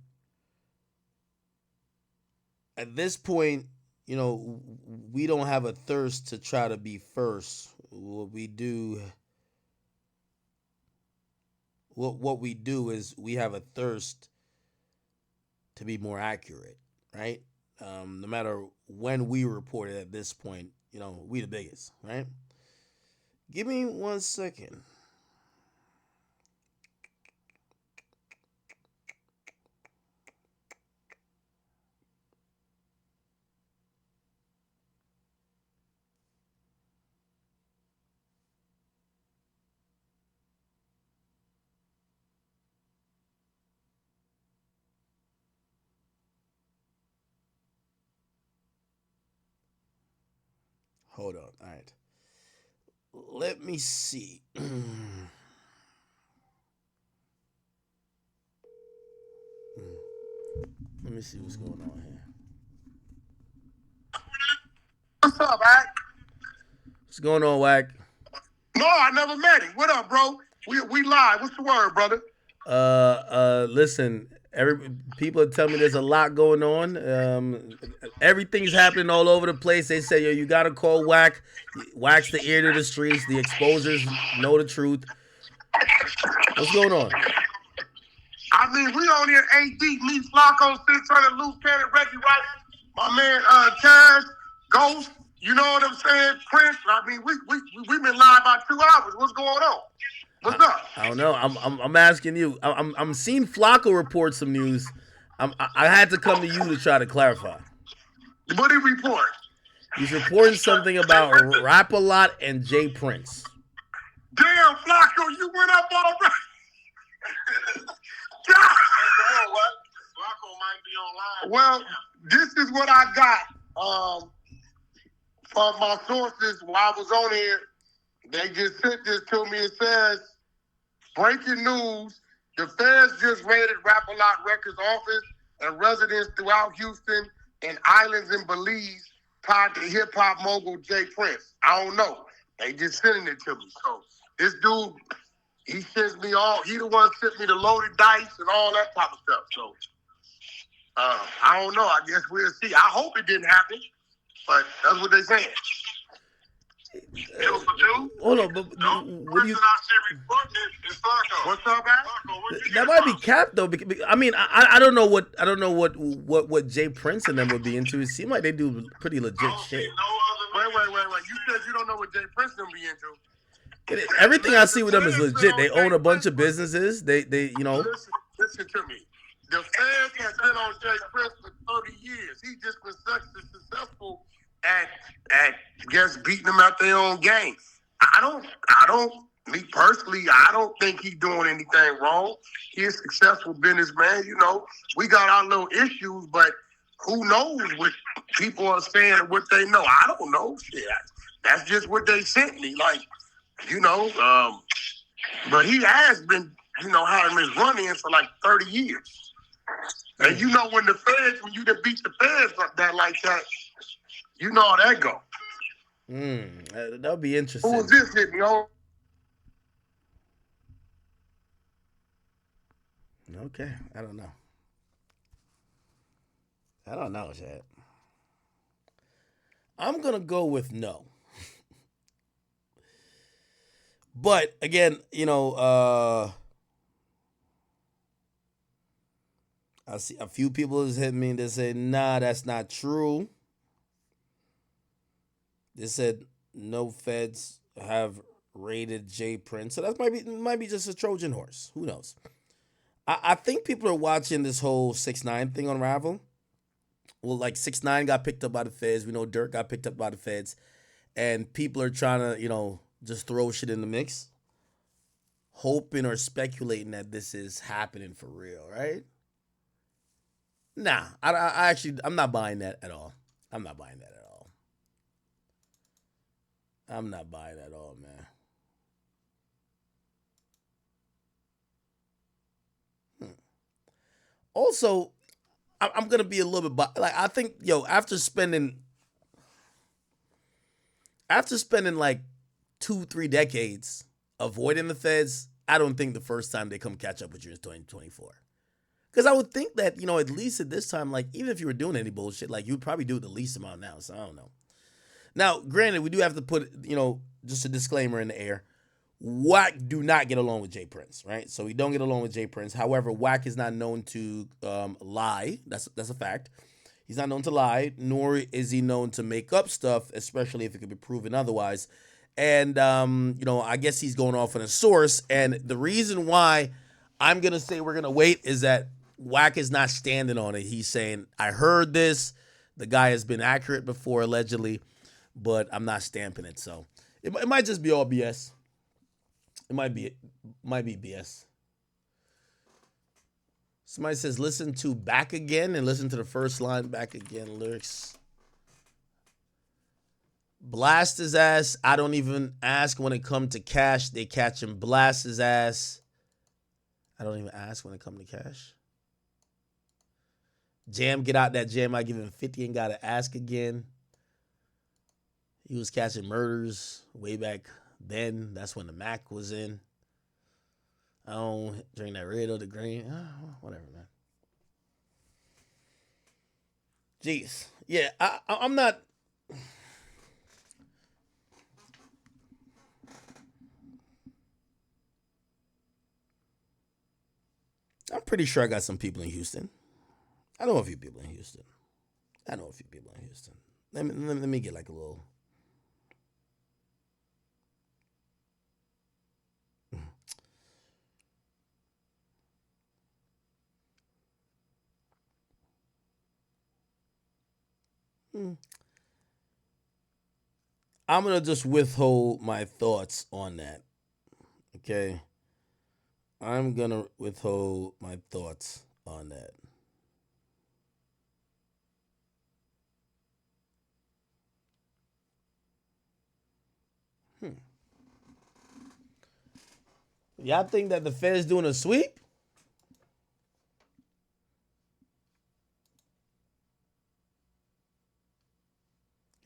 [SPEAKER 1] at this point, we don't have a thirst to try to be first. What we do is we have a thirst to be more accurate, right? No matter when we report it at this point, we the biggest, right? Give me 1 second. Hold on. All right. Let me see. Let me see what's going on here.
[SPEAKER 10] What's up, Ack?
[SPEAKER 1] What's going on, Wack?
[SPEAKER 10] No, I never met him. What up, bro? We live. What's the word, brother?
[SPEAKER 1] Listen, people tell me there's a lot going on. Everything's happening all over the place. They say, yo, you gotta call Wack. Wack's the ear to the streets. The exposers know the truth. What's going on?
[SPEAKER 10] I mean, we on here 8 deep. Me, Flacco, 600, Loose Cannon, Reggie White, my man, Cash, Ghost. You know what I'm saying? Prince. I mean, we've been live about 2 hours. What's going on? What's up?
[SPEAKER 1] I don't know. I'm asking you. I'm seeing Flacco report some news. I had to come to you to try to clarify.
[SPEAKER 10] What did he report?
[SPEAKER 1] He's reporting something about Rap-A-Lot and Jay Prince.
[SPEAKER 10] Damn, Flacco, you went up already. Flacco might be online. Well, this is what I got from my sources while I was on here. They just sent this to me. It says, breaking news, the feds just raided Rap-A-Lot Records office and residents throughout Houston and islands in Belize tied to hip-hop mogul Jay Prince. I don't know. They just sending it to me. So this dude, he sends me he the one sent me the loaded dice and all that type of stuff. So I don't know. I guess we'll see. I hope it didn't happen, but that's what they saying.
[SPEAKER 1] Hold on, but what do you?
[SPEAKER 10] What's up, man?
[SPEAKER 1] That might be cap though. I mean, I don't know what Jay Prince and them would be into. It seemed like they do pretty legit shit.
[SPEAKER 10] Wait. You said you don't know what Jay Prince them be into.
[SPEAKER 1] Everything I see with them is legit. They own a bunch of businesses. They you know.
[SPEAKER 10] Listen to me. The fans has been on Jay Prince for 30 years. He just been successful at just beating them out their own game. Me personally, I don't think he's doing anything wrong. He's a successful businessman. You know, we got our little issues, but who knows what people are saying and what they know? I don't know. Shit, that's just what they sent me. Like, you know, but he has been, you know, having his run-in for like 30 years. And you know, when you done beat the feds like that, you know how that go.
[SPEAKER 1] That'll be interesting.
[SPEAKER 10] Who was this hitting me on?
[SPEAKER 1] Okay, I don't know, Chad. I'm gonna go with no. But again, you know, I see a few people has hit me and they say, nah, that's not true. They said no feds have raided Jay Prince. So that might be just a Trojan horse. Who knows? I think people are watching this whole 6ix9ine thing unravel. Well, like 6ix9ine got picked up by the feds. We know Durk got picked up by the feds. And people are trying to, you know, just throw shit in the mix. Hoping or speculating that this is happening for real, right? Nah, I'm not buying that at all. I'm not buying that at all, man. Also, I'm gonna be a little bit like I think, after spending like 2-3 decades avoiding the feds, I don't think the first time they come catch up with you is 2024. Because I would think that, you know, at least at this time, like, even if you were doing any bullshit, like, you'd probably do it the least amount now. So I don't know. Now, granted, we do have to put, you know, just a disclaimer in the air. Wack do not get along with Jay Prince, right? So we don't get along with Jay Prince. However, Wack is not known to lie. That's a fact. He's not known to lie, nor is he known to make up stuff, especially if it could be proven otherwise. And, you know, I guess he's going off on a source. And the reason why I'm going to say we're going to wait is that Wack is not standing on it. He's saying, I heard this. The guy has been accurate before, allegedly, but I'm not stamping it. So it might just be all BS. It might be BS. Somebody says, listen to Back Again and listen to the first line, Back Again lyrics blast his ass. I don't even ask when it come to cash. They catch him, blast his ass. I don't even ask when it come to cash. Jam, get out that jam. I give him 50 and gotta ask again. He was catching murders way back then. That's when the Mac was in. I don't drink that red or the green. Whatever, man. Jeez. Yeah, I'm not. I'm pretty sure I got some people in Houston. I know a few people in Houston. Let me get like a little. I'm going to just withhold my thoughts on that. Okay? I'm going to withhold my thoughts on that. Y'all think that the Fed's doing a sweep?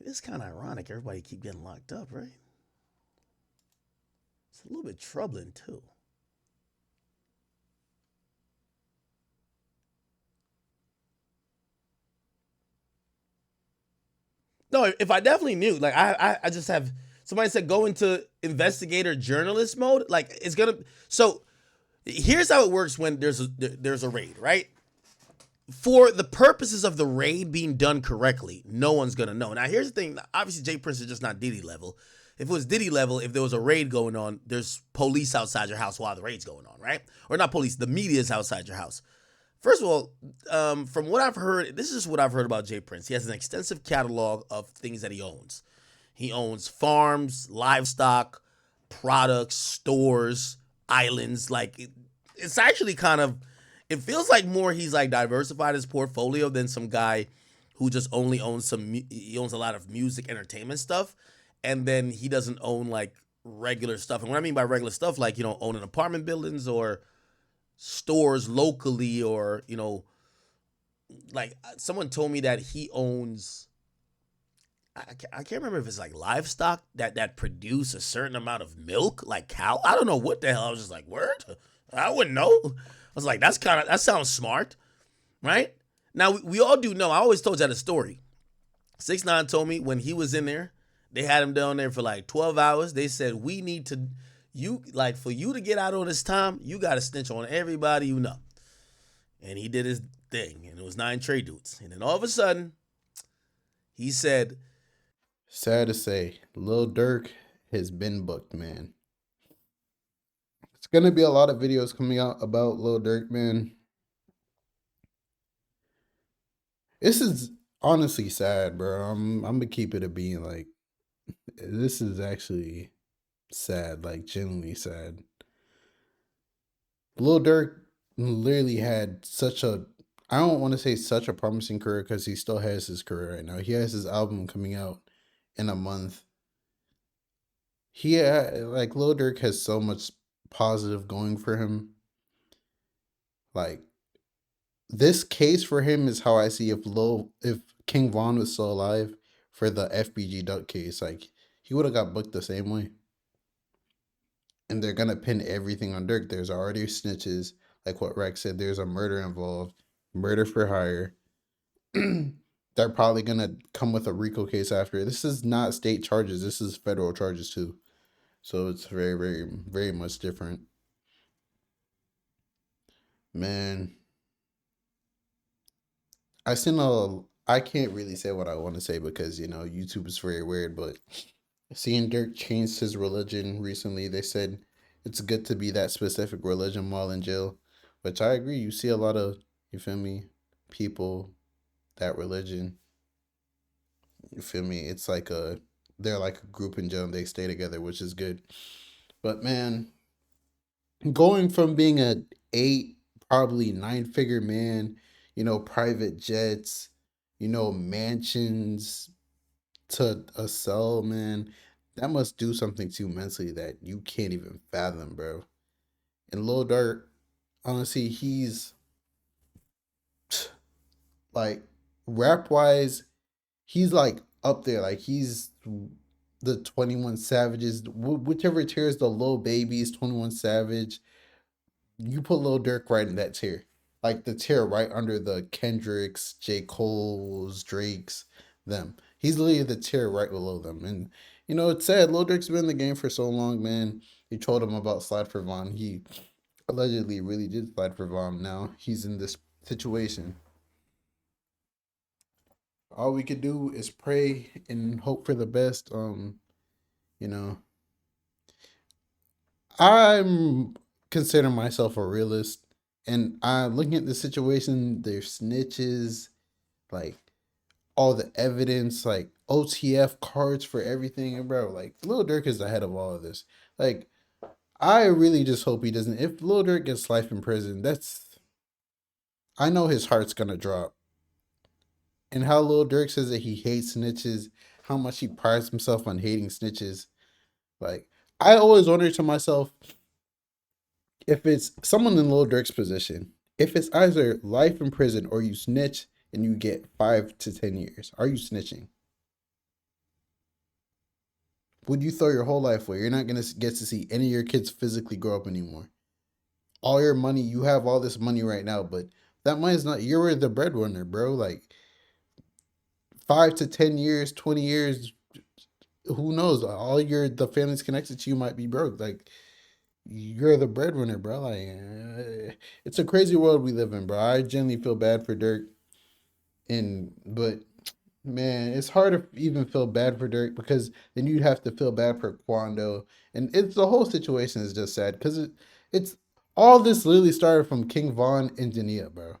[SPEAKER 1] It's kind of ironic. Everybody keep getting locked up, right? It's a little bit troubling, too. No, if I definitely knew, like I just have somebody said go into investigator journalist mode. Like it's gonna. So here's how it works when there's a raid, right? For the purposes of the raid being done correctly, no one's gonna know. Now here's the thing. Obviously, Jay Prince is just not Diddy level. If it was Diddy level, if there was a raid going on, there's police outside your house while the raid's going on, right? Or not police, the media is outside your house. First of all, from what I've heard, this is what I've heard about Jay Prince. He has an extensive catalog of things that he owns. He owns farms, livestock, products, stores, islands. Like it's actually kind of, it feels like more he's like diversified his portfolio than some guy who just only owns he owns a lot of music, entertainment stuff, and then he doesn't own like regular stuff. And what I mean by regular stuff, like owning apartment buildings or stores locally, or like someone told me that he owns, I can't remember if it's like livestock that produce a certain amount of milk, like cow. I don't know what the hell. I was just like, word? I wouldn't know. I was like, that sounds smart, right? Now we all do know. I always told you that story. 6ix9ine told me when he was in there, they had him down there for like 12 hours. They said, we need to, for you to get out on this time, you got to snitch on everybody you know. And he did his thing, and it was 9 Trey dudes. And then all of a sudden, he said,
[SPEAKER 11] sad to say, Lil Durk has been booked, man. It's going to be a lot of videos coming out about Lil Durk, man. This is honestly sad, bro. I'm going to keep it a being. Like, this is actually sad, like genuinely sad. Lil Durk literally had I don't want to say such a promising career, because he still has his career right now. He has his album coming out in a month. Lil Durk has so much positive going for him. Like, this case for him is how I see if King Von was still alive for the FBG Duck case. Like, he would have got booked the same way. And they're gonna pin everything on Durk. There's already snitches, like what Rex said. There's a murder involved, murder for hire. They're probably gonna come with a RICO case after. This is not state charges. This is federal charges too. So it's very, very, very much different. Man, I can't really say what I want to say because, YouTube is very weird, but seeing Durk changed his religion recently, they said it's good to be that specific religion while in jail, which I agree. You see a lot of, you feel me, people, that religion, you feel me? It's like they're like a group in jail and they stay together, which is good. But man, going from being a 8, probably 9-figure man, private jets, mansions, to a cell, man, that must do something to you mentally that you can't even fathom, bro. And Lil Durk, honestly, he's like rap wise, he's like up there. Like he's the 21 Savages, whichever tier is the Lil Babies, 21 Savage. You put Lil Durk right in that tier. Like the tier right under the Kendricks, J. Cole's, Drake's, them. He's literally the tier right below them. And you know, it's sad. Lil Durk's been in the game for so long, man. You told him about Slide for Von. He allegedly really did slide for Von. Now he's in this situation. All we could do is pray and hope for the best. You know, I'm consider myself a realist, and I'm looking at the situation. There's snitches, like all the evidence, like OTF cards for everything, and bro, like Lil Durk is ahead of all of this. Like, I really just hope he doesn't. If Lil Durk gets life in prison, I know his heart's gonna drop. And how Lil Durk says that he hates snitches, how much he prides himself on hating snitches. Like, I always wonder to myself, if it's someone in Lil Durk's position, if it's either life in prison or you snitch and you get 5 to 10 years, are you snitching? Would you throw your whole life away? You're not going to get to see any of your kids physically grow up anymore. All your money, you have all this money right now, but that money is not, you're the breadwinner, bro. Like 5 to 10 years, 20 years, who knows? The family's connected to you might be broke. Like, you're the breadwinner, bro. Like, it's a crazy world we live in, bro. I genuinely feel bad for Dirk, but man, it's hard to even feel bad for Dirk because then you'd have to feel bad for Quando, and it's the whole situation is just sad because it's all this literally started from King Von and Jania, bro.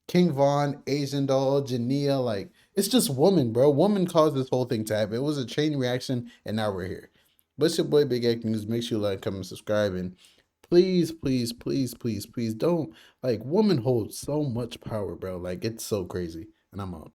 [SPEAKER 11] King Von, Asian Doll, Jania, like it's just woman, bro. Woman caused this whole thing to happen. It was a chain reaction, and now we're here. But it's your boy Big Egg News. Make sure you like, comment, subscribe, and please, please, please, please, please don't, like, woman holds so much power, bro. Like, it's so crazy. And I'm out.